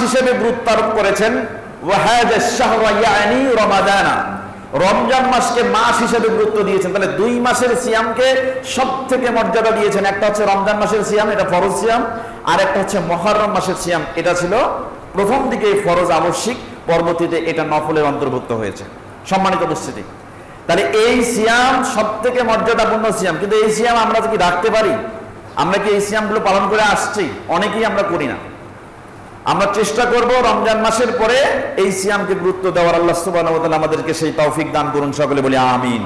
হিসেবে গুরুত্ব আরোপ করেছেন ওয়াহাদাশ শাহরা ইয়ানি রমাদানা, রমজান মাসকে মাস হিসেবে গুরুত্ব দিয়েছেন। তাহলে 2 মাসের সিয়ামকে সব থেকে মর্যাদা দিয়েছেন। একটা হচ্ছে রমজান মাসের সিয়াম, এটা ফরজ সিয়াম, আর একটা হচ্ছে মুহররম মাসের সিয়াম, এটা ছিল প্রথম দিকে ফরজ আবশ্যিক, পরবর্তীতে এটা নফলের অন্তর্ভুক্ত হয়েছে। সম্মানিত উপস্থিতি, তাহলে এই সিয়াম সব থেকে মর্যাদাপূর্ণ সিয়াম, কিন্তু এই সিয়াম আমরা কি রাখতে পারি? আমরা কি এই সিয়ামগুলো পালন করে আসছি? অনেকেই আমরা করি না। আমরা চেষ্টা করব রমজান মাসের পরে এই সিয়ামকে গুরুত্ব দেওয়ার। আল্লাহ সুবহানাহু ওয়া তাআলা আমাদেরকে সেই তৌফিক দান করুন, সকলে বলি আমিন।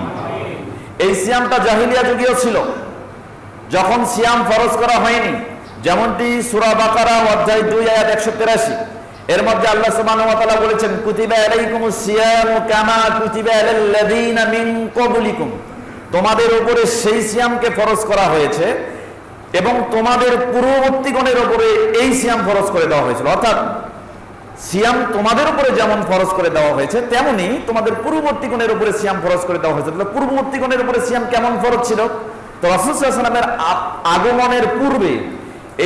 এই সিয়ামটা জাহিলিয়া যুগেও ছিল, যখন সিয়াম ফরজ করা হয়নি। যেমনটি সূরা বাকারা অধ্যায় 2 আয়াত 183, এর মধ্যে আল্লাহ সুবহানাহু ওয়া তাআলা বলেছেন কুতিবা আলাইকুমুস সিয়ামু কামা কুতিবা আলাল লাযীনা মিন ক্বাবলিকুম, তোমাদের উপরে সেই সিয়ামকে ফরজ করা হয়েছে এবং তোমাদের পূর্ববর্তীগণের উপরে এই সিয়াম ফরজ করে দেওয়া হয়েছিল। অর্থাৎ সিয়াম তোমাদের উপরে যেমন ফরজ করে দেওয়া হয়েছে, তেমনি তোমাদের পূর্ববর্তীগণের উপরে সিয়াম ফরজ করে দেওয়া হয়েছে। তাহলে পূর্ববর্তীগণের উপরে সিয়াম কেমন ফরজ ছিল? তো রাসূল সাল্লাল্লাহু আলাইহি ওয়াসাল্লামের আগমনের পূর্বে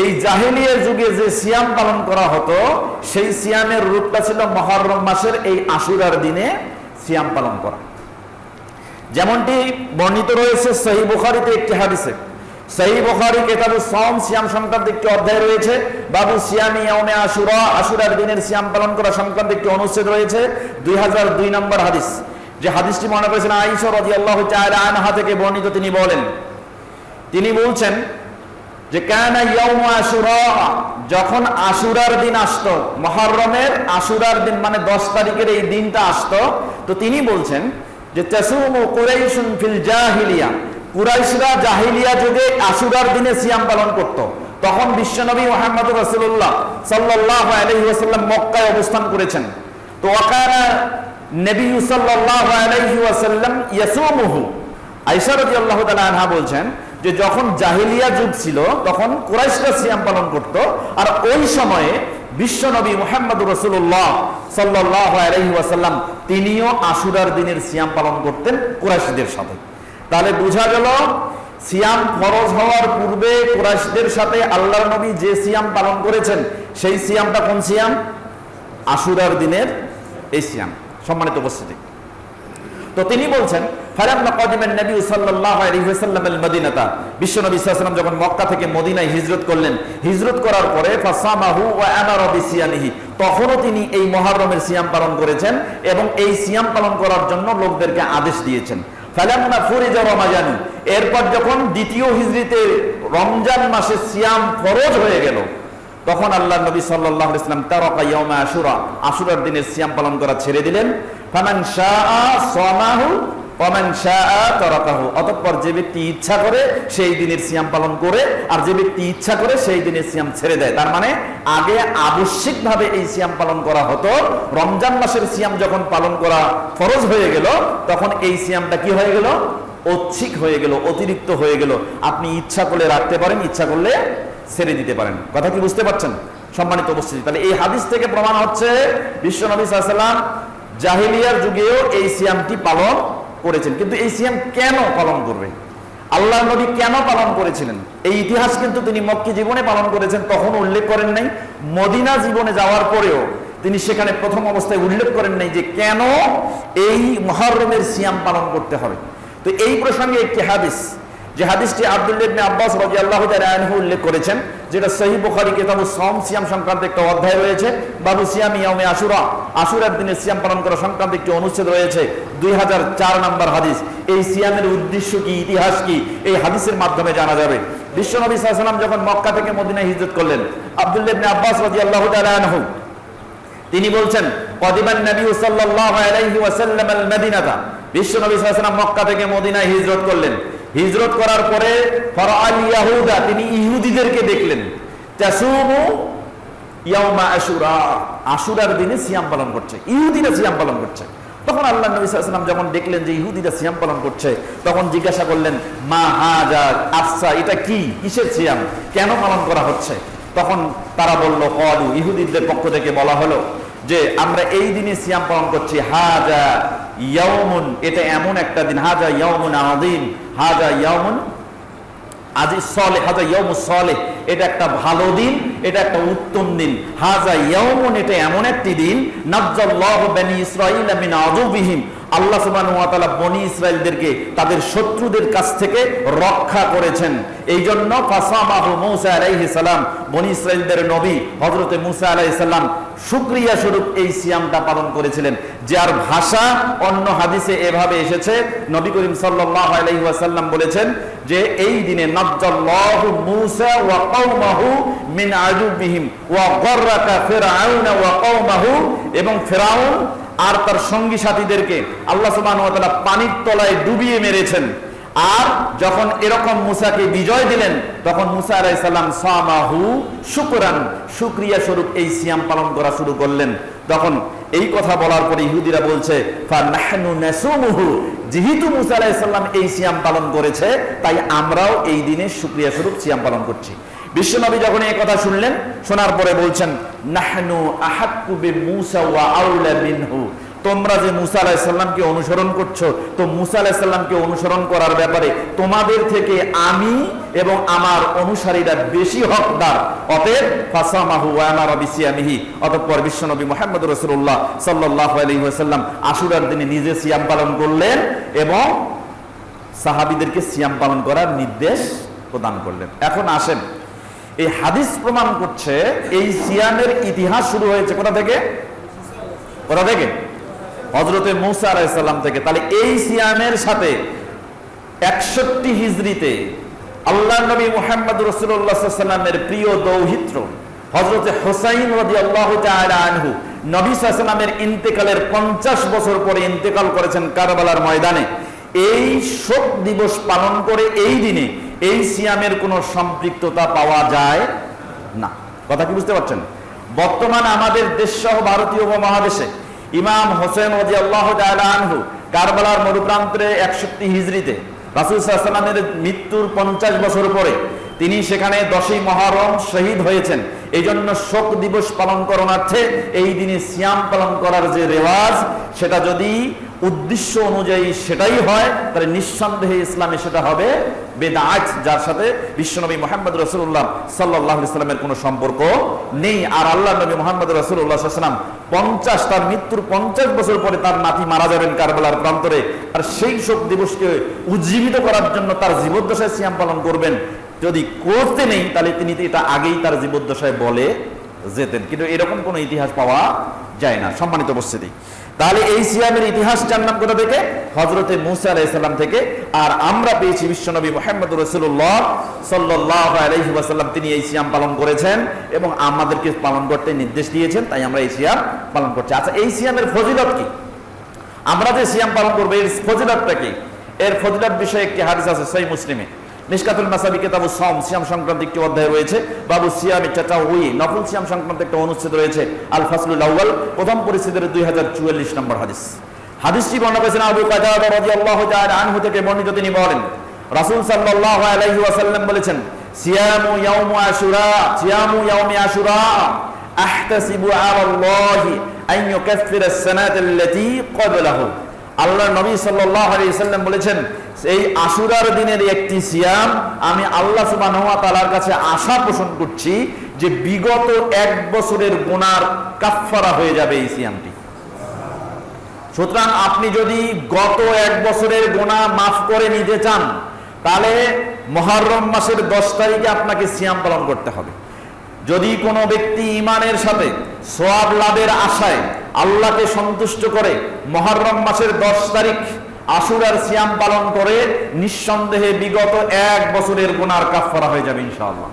এই জাহেলিয়া যুগে যে সিয়াম পালন করা হতো, সেই সিয়ামের রূপটা ছিল মুহররম মাসের এই আশুরার দিনে সিয়াম পালন করা। যেমনটি বর্ণিত রয়েছে সহিহ বুখারীতে একটি হাদিসে। সহিহ বুখারী কিতাবুস সাওম সিয়াম সংক্রান্ত একটি অধ্যায় রয়েছে, বাবু সিয়ামি ইয়াউমে আশুরা, আশুরার দিনের সিয়াম পালন করা সংক্রান্ত একটি অনুচ্ছেদ রয়েছে, 2002 নম্বর হাদিস। যে হাদিসটি মনে করেছেন আয়েশা রাদিয়াল্লাহু তাআলা আনহা থেকে বর্ণিত। তিনি বলছেন যে কানা ইয়াউমু আশুরা, যখন আশুরার দিন আসতো, মুহররমের আশুরার দিন মানে 10 তারিখের এই দিনটা আসতো, তো তিনি বলছেন যে তাসুমু কুরাইশুন ফিল জাহিলিয়া, কুরাইশরা জাহিলিয়া যুগে আশুরার দিনে সিয়াম পালন করত। তখন বিশ্বনবী মুহাম্মদ রাসূলুল্লাহ সাল্লাল্লাহু আলাইহি ওয়াসাল্লাম মক্কায় অবস্থান করেছেন। তো ওয়াকানা নবী সাল্লাল্লাহু আলাইহি ওয়াসাল্লাম ইয়াসুমুহু, আয়েশা রাদিয়াল্লাহু তাআলা আনহা বলছেন যে যখন জাহিলিয়া যুগ ছিল তখন কুরাইশরা সিয়াম পালন করত, আর ওই সময়ে বিশ্বনবী মুহাম্মদ রাসূলুল্লাহ সাল্লাল্লাহু আলাইহি ওয়াসাল্লাম তিনিও আশুরার দিনের সিয়াম পালন করতেন কুরাইশদের সাথে। তাহলে বোঝা গেল সিয়াম ফরজ হওয়ার পূর্বে কুরাইশদের সাথে আল্লাহর নবী যে সিয়াম পালন করেছেন, সেই সিয়ামটা কোন সিয়াম? আশুরার দিনের এই সিয়াম। সম্মানিত উপস্থিতি, তো তিনি বলছেন ফালাম্মা কাদিমান নবী সাল্লাল্লাহু আলাইহি ওয়াসাল্লাম আল মদিনাতা, বিশ্বনবী সাল্লাল্লাহু আলাইহি ওয়াসাল্লাম যখন মক্কা থেকে মদিনায় হিজরত করলেন, হিজরত করার পরে ফাসামাহু ওয়া আমারা বিসিয়ামিহি, তখনও তিনি এই মুহররমের সিয়াম পালন করেছেন এবং এই সিয়াম পালন করার জন্য লোকদেরকে আদেশ দিয়েছেন। ফালাম্মা ফুরিজা রমাজান, এরপর যখন দ্বিতীয় হিজরিতে রমজান মাসে সিয়াম ফরজ হয়ে গেল, তখন আল্লাহ নবী সাল্লাল্লাহু আলাইহি ওয়াসাল্লাম তারাকা ইয়াউমা আশুরা, আশুরার দিনের সিয়াম পালন করা ছেড়ে দিলেন। ফামান শাআ সামাহু ওয়া মান শাআ তারাকাহু, অতঃপর যে ব্যক্তি ইচ্ছা করে সেই দিনের সিয়াম পালন করে, আর যে ব্যক্তি ইচ্ছা করে সেই দিনের সিয়াম ছেড়ে দেয়। তার মানে আগে আবশ্যিকভাবে এই সিয়াম পালন করা হতো, রমজান মাসের সিয়াম যখন পালন করা ফরজ হয়ে গেল, তখন এই সিয়ামটা কি হয়ে গেল? ঐচ্ছিক হয়ে গেল, অতিরিক্ত হয়ে গেল। আপনি ইচ্ছা করলে রাখতে পারেন, ইচ্ছা করলে ছেড়ে দিতে পারেন। কথা কি বুঝতে পারছেন সম্মানিত উপস্থিতি? তাহলে এই হাদিস থেকে প্রমাণ হচ্ছে বিশ্বনবী সাল্লাল্লাহু আলাইহি ওয়াসাল্লাম জাহিলিয়ার যুগেও এই সিয়ামটি পালন করেছেন। কিন্তু এই সিয়াম কেন পালন করবে? আল্লাহ নবী কেন পালন করেছিলেন? এই ইতিহাস কিন্তু তিনি মক্কি জীবনে পালন করেছেন, তখন উল্লেখ করেন নাই। মদিনা জীবনে যাওয়ার পরেও তিনি সেখানে প্রথম অবস্থায় উল্লেখ করেন নাই যে কেন এই মুহররমের সিয়াম পালন করতে হবে। তো এই প্রসঙ্গে একটি হাদিস, যে হাদিসটি আব্দুল্লাহ ইবনে আব্বাস রাদিয়াল্লাহু তাআলা আনহু উল্লেখ করেছেন, যেটা সহিহ বুখারী কিতাবুস সাওম সিয়াম সংক্রান্ত একটা অধ্যায় রয়েছে, বাবু সিয়ামি ইয়াউমে আশুরা, আশুরার দিনে সিয়াম পালন করা সংক্রান্ত একটি অনুচ্ছেদ রয়েছে, 2004 নম্বর হাদিস। এই সিয়ামের উদ্দেশ্য কি, ইতিহাস কি, এই হাদিসের মাধ্যমে জানা যাবে। বিশ্বনবী সাল্লাল্লাহু আলাইহি ওয়াসাল্লাম যখন মক্কা থেকে মদিনায় হিজরত করলেন, আব্দুল্লাহ ইবনে আব্বাস রাদিয়াল্লাহু তাআলা আনহু তিনি বলছেন কাদিমান নবী সাল্লাল্লাহু আলাইহি ওয়াসাল্লাম আল মদিনাতা, বিশ্বনবী সাল্লাল্লাহু আলাইহি ওয়াসাল্লাম মক্কা থেকে মদিনায় হিজরত করলেন। হিজরত করার পরে ফারাআল ইয়াহুদা, তিনি ইহুদিদেরকে দেখলেন, তাসুমু ইয়াউমা আশুরা, আশুরার দিনে সিয়াম পালন করছে, ইহুদিরা সিয়াম পালন করছে। তখন আল্লাহ নবী সাল্লাল্লাহু আলাইহি ওয়াসাল্লাম যখন দেখলেন যে ইহুদিরা সিয়াম পালন করছে, তখন জিজ্ঞাসা করলেন মা হাজা, আচ্ছা এটা কি, কিসের সিয়াম, কেন পালন করা হচ্ছে? তখন তারা বলল, ক্বালু, ইহুদিদের পক্ষ থেকে বলা হলো যে আমরা এই দিনে সিয়াম পালন করছি, হাজা ইয়াউমুন, এটা এমন একটা দিন, হাজা ইয়াউমুন আযীম, হাজা ইয়াউমুন আজি সলে হাজা ইয়াউমুস সলেহ, এটা একটা ভালো দিন, এটা একটা উত্তম দিন। হাজা ইয়াউমুন, এটা এমন একটি দিন নাজ্জাল্লাহু বনি ইসরাঈল মিন আদুবিহিম, আল্লাহ সুবহানাহু ওয়া তাআলা বনি ইসরাইলদেরকে তাদের শত্রুদের কাছ থেকে রক্ষা করেছেন। এই জন্য ফাসামাহু মূসা আলাইহিস সালাম, বনি ইসরাইলদের নবী হযরতে মূসা আলাইহিস সালাম শুকরিয়া স্বরূপ এই সিয়ামটা পালন করেছিলেন। যার ভাষা অন্য হাদিসে এভাবে এসেছে, নবী করিম সাল্লাল্লাহু আলাইহি ওয়াসাল্লাম বলেছেন যে এই দিনে নাজ্জাল্লাহু মূসা ওয়া কওমাহু মিন আদুবিহিম ওয়া গররাকা ফিরআউন ওয়া কওমাহু, এবং ফিরআউন আর তার সঙ্গী সাথীদেরকে আল্লাহ সুবহানাহু ওয়া তাআলা পানির তলায় ডুবিয়ে মেরেছেন। আর যখন এরকম মূসাকে বিজয় দিলেন, তখন মূসা আলাইহিস সালাম সামাহু শুকরান, শুকরিয়া স্বরূপ এই সিয়াম পালন করা শুরু করলেন। তখন এই কথা বলার পরে ইহুদিরা বলছে ফানাহনু নাসুমুহু, যেহেতু মূসা আলাইহিস সালাম এই সিয়াম পালন করেছে, তাই আমরাও এই দিনে শুকরিয়া স্বরূপ সিয়াম পালন করছি। বিশ্বনবী যখন এই কথা শুনলেন, শোনার পরে বলছেন নাহনু আহাক্কু বিমূসা ওয়া আউলা মিনহু, তোমরা যে মূসা আলাইহিস সালামকে অনুসরণ করছো, তো মূসা আলাইহিস সালামকে অনুসরণ করার ব্যাপারে তোমাদের থেকে আমি এবং আমার অনুসারীরা বেশি হকদার। অতএব ফাসামাহু ওয়া আমারা বিসিয়ামিহি, অতঃপর বিশ্বনবী মুহাম্মদ রাসূলুল্লাহ সাল্লাল্লাহু আলাইহি ওয়াসাল্লাম আশুরার দিনে নিজে সিয়াম পালন করলেন এবং সাহাবীদেরকে সিয়াম পালন করার নির্দেশ প্রদান করলেন। এখন আসেন, এই হাদিস প্রমাণ করছে এই সিয়ামের ইতিহাস শুরু হয়েছে কোথা থেকে? কোথা থেকে? হযরতে মূসা আলাইহিস সালাম থেকে। তাহলে এই সিয়ামের সাথে 61 হিজরিতে আল্লাহর নবী মুহাম্মদ রাসূলুল্লাহ সাল্লাল্লাহু আলাইহি ওয়াসাল্লামের প্রিয় দৌহিত্র হযরতে হুসাইন রাদিয়াল্লাহু তাআলা আনহু, নবী সাল্লাল্লাহু আলাইহি ওয়াসাল্লামের ইন্তেকালের 50 বছর পরে ইন্তেকাল করেছেন কারবালার ময়দানে। এই শোক দিবস পালন করে এই দিনে এই সিয়ামের কোনো সম্পৃক্ততা পাওয়া যায় না। কথা কি বুঝতে পারছেন? বর্তমান আমাদের দেশ সহ ভারতীয় উপমহাদেশে ইমাম হোসেন রাদিয়াল্লাহু তাআলা আনহু কারবালার মরুপ্রান্তরে 61 হিজরিতে রাসূল সাল্লাল্লাহু আলাইহি ওয়াসাল্লামের মৃত্যুর 50 বছর পরে তিনি সেখানে 10ই মুহররম শহীদ হয়েছেন। এই জন্য শোক দিবস পালন করণার্থে এই দিনে সিয়াম পালন করার যে রেওয়াজ, সেটা যদি উদ্দেশ্য অনুযায়ী সেটাই হয়, তাহলে নিঃসন্দেহে ইসলামে সেটা হবে বেদাত, যার সাথে বিশ্বনবী মুহাম্মদ রাসূলুল্লাহ সাল্লাল্লাহু আলাইহি ওয়াসাল্লামের কোনো সম্পর্ক নেই। আর আল্লাহর নবী মুহাম্মদ রাসূলুল্লাহ সাল্লাল্লাহু আলাইহি ওয়াসাল্লাম 50 তার মৃত্যুর 50 বছর পরে তার নাতি মারা যাবেন কারবালার প্রান্তরে, আর সেই শোক দিবসকে উজ্জীবিত করার জন্য তার জীবদ্দশায় সিয়াম পালন করবেন। যদি করতে নেই তাহলে তিনি এটা আগেই তার জীবদ্দশায় বলে যেতেন, কিন্তু এরকম কোনো ইতিহাস পাওয়া যায় না। সম্মানিত উপস্থিতি, তাহলে এই সিয়ামের ইতিহাস জানলাম কোথা থেকে? হযরতে মূসা আলাইহিস সালাম থেকে। আর আমরা পেয়েছি বিশ্বনবী মুহাম্মদ রাসূলুল্লাহ সাল্লাল্লাহু আলাইহি ওয়াসাল্লাম, তিনি এই সিয়াম পালন করেছেন এবং আমাদেরকে পালন করতে নির্দেশ দিয়েছেন, তাই আমরা এই সিয়াম পালন করছি। আচ্ছা, এই সিয়ামের ফজিলত কি? আমরা যে সিয়াম পালন করবো এর ফজিলতটা কি? এর ফজিলত বিষয়ে একটি হাদিস আছে সহিহ মুসলিমে। মিশকাতুল মাসাবি কিতাবুস সাওম, সিয়াম সংক্রান্ত একটি অধ্যায় রয়েছে। বাবু সিয়ামি তাতাউই, নফল সিয়াম সংক্রান্ত একটা অনুচ্ছেদ রয়েছে। আল ফাসলুল আউয়াল, প্রথম পরিচ্ছেদের 2044 নম্বর হাদিস। হাদিসটি বর্ণনা করেছেন আবু কাতাদা রাদিয়াল্লাহু তাআলা আনহু থেকে বর্ণিত। তিনি বলেন রাসূল সাল্লাল্লাহু আলাইহি ওয়াসাল্লাম বলেছেন সিয়ামু ইয়াউম আশুরা, সিয়ামু ইয়াউমি আশুরা আহতাসিবু আলাল্লাহি আন ইউকাফিরা আস-সানাতাল্লাতী ক্বাবলাহু। আল্লাহর নবী সাল্লাল্লাহু আলাইহি ওয়াসাল্লাম বলেছেন এই আশুরার দিনের একটি সিয়াম আমি আল্লাহ সুবহানাহু ওয়া তাআলার কাছে আশা পোষণ করছি যে বিগত 1 বছরের গুনার কাফফারা হয়ে যাবে এই সিয়ামটি। সুতরাং আপনি যদি গত 1 বছরের গুনাহ মাফ করে নিতে চান, তাহলে মুহররম মাসের 10 তারিখে আপনাকে সিয়াম পালন করতে হবে। যদি কোনো ব্যক্তি ঈমানের সাথে সওয়াব লাভের আশায় আল্লাহকে সন্তুষ্ট করে মুহররম মাসের 10 তারিখ আশুরার সিয়াম পালন করে, নিঃসন্দেহে বিগত 1 বছরের গুনার কাফফারা হয়ে যাবে ইনশাআল্লাহ।